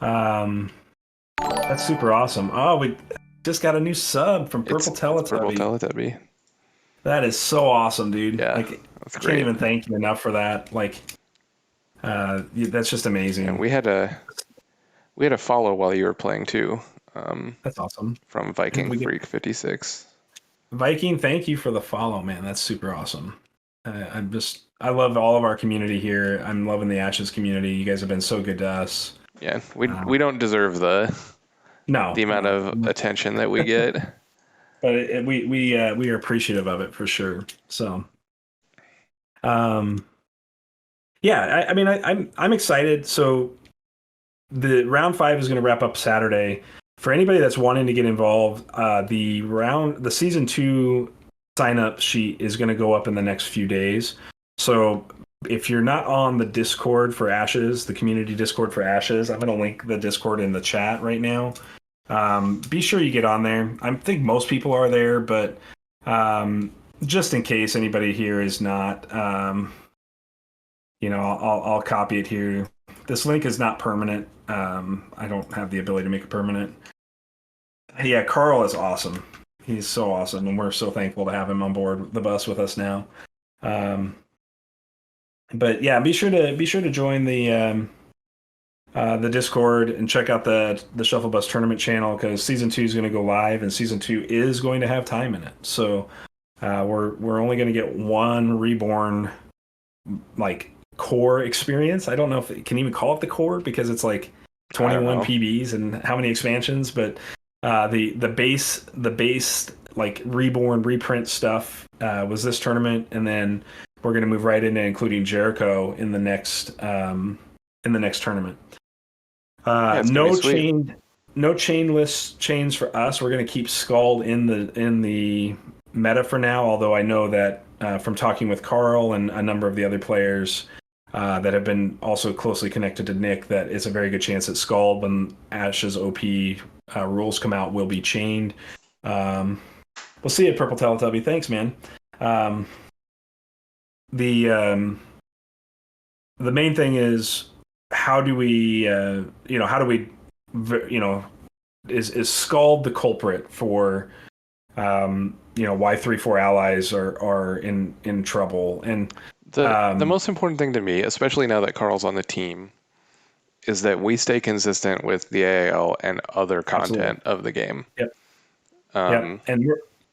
That's super awesome. Oh, we just got a new sub from Purple Teletubby. It's Purple Teletubby. That is so awesome, dude. Yeah, like, that's I great. can't even thank you enough for that. Like, that's just amazing. And we had a follow while you were playing too. That's awesome. From Viking Freak 56. Viking, thank you for the follow, man. That's super awesome. I love all of our community here. I'm loving the Ashes community. You guys have been so good to us. Yeah, we don't deserve the amount of attention that we get, but we are appreciative of it for sure. So, yeah, I mean, I'm excited. So, the round 5 is going to wrap up Saturday. For anybody that's wanting to get involved, the season 2 sign up sheet is going to go up in the next few days. So if you're not on the Discord for Ashes, the community Discord for Ashes, I'm going to link the Discord in the chat right now. Be sure you get on there. I think most people are there, but just in case anybody here is not, I'll copy it here. This link is not permanent. I don't have the ability to make it permanent. Yeah, Carl is awesome. He's so awesome, and we're so thankful to have him on board the bus with us now. But yeah, be sure to join the Discord and check out the Shuffle Bus tournament channel, because season 2 is going to go live, and season 2 is going to have time in it. So we're only going to get one Reborn like core experience. I don't know if it can even call it the core, because it's like 21 PBs and how many expansions, but the base like Reborn reprint stuff was this tournament, and then we're going to move right into including Jericho in the next tournament. No chainless chains for us. We're going to keep Skald in the meta for now, although I know that from talking with Carl and a number of the other players that have been also closely connected to Nick, that it's a very good chance that Skald, when Ash's OP rules come out, will be chained. We'll see it, Purple Teletubby. Thanks, man. The main thing is, how do we is Skald the culprit for why 3/4 allies are in trouble? And The most important thing to me, especially now that Carl's on the team, is that we stay consistent with the AAL and other content of the game. Yep.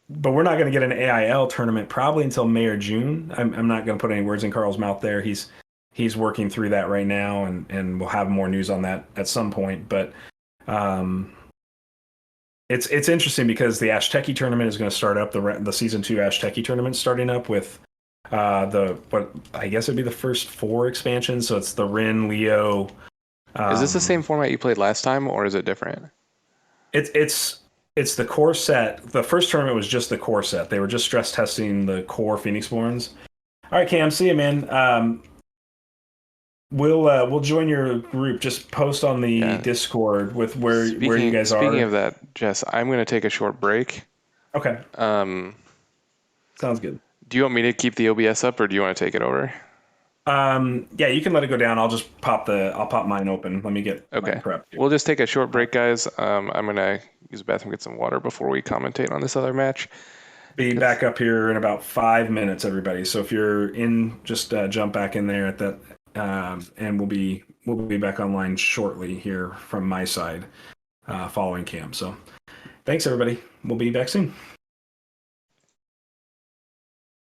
But we're not going to get an AIL tournament probably until May or June. I'm not going to put any words in Carl's mouth there. He's working through that right now, and we'll have more news on that at some point. But it's interesting because the Ashteki tournament is going to start up. The season 2 Ashteki tournament starting up with what I guess it'd be the first 4 expansions. So it's the Rin, Leo. Is this the same format you played last time, or is it different? It's the core set. The first tournament was just the core set. They were just stress testing the core Phoenixborns. All right, Cam, see you, man. We'll join your group. Just post on the Discord with where you guys are. Speaking of that, Jess, I'm going to take a short break. Okay. Sounds good. Do you want me to keep the OBS up, or do you want to take it over? Yeah, you can let it go down. I'll just pop mine open. Let me get okay. Mine prepped. We'll just take a short break, guys. I'm gonna use the bathroom, get some water before we commentate on this other match. Be back up here in about 5 minutes, everybody. So if you're in, just jump back in there at that, and we'll be back online shortly here from my side, following Cam. So thanks, everybody. We'll be back soon.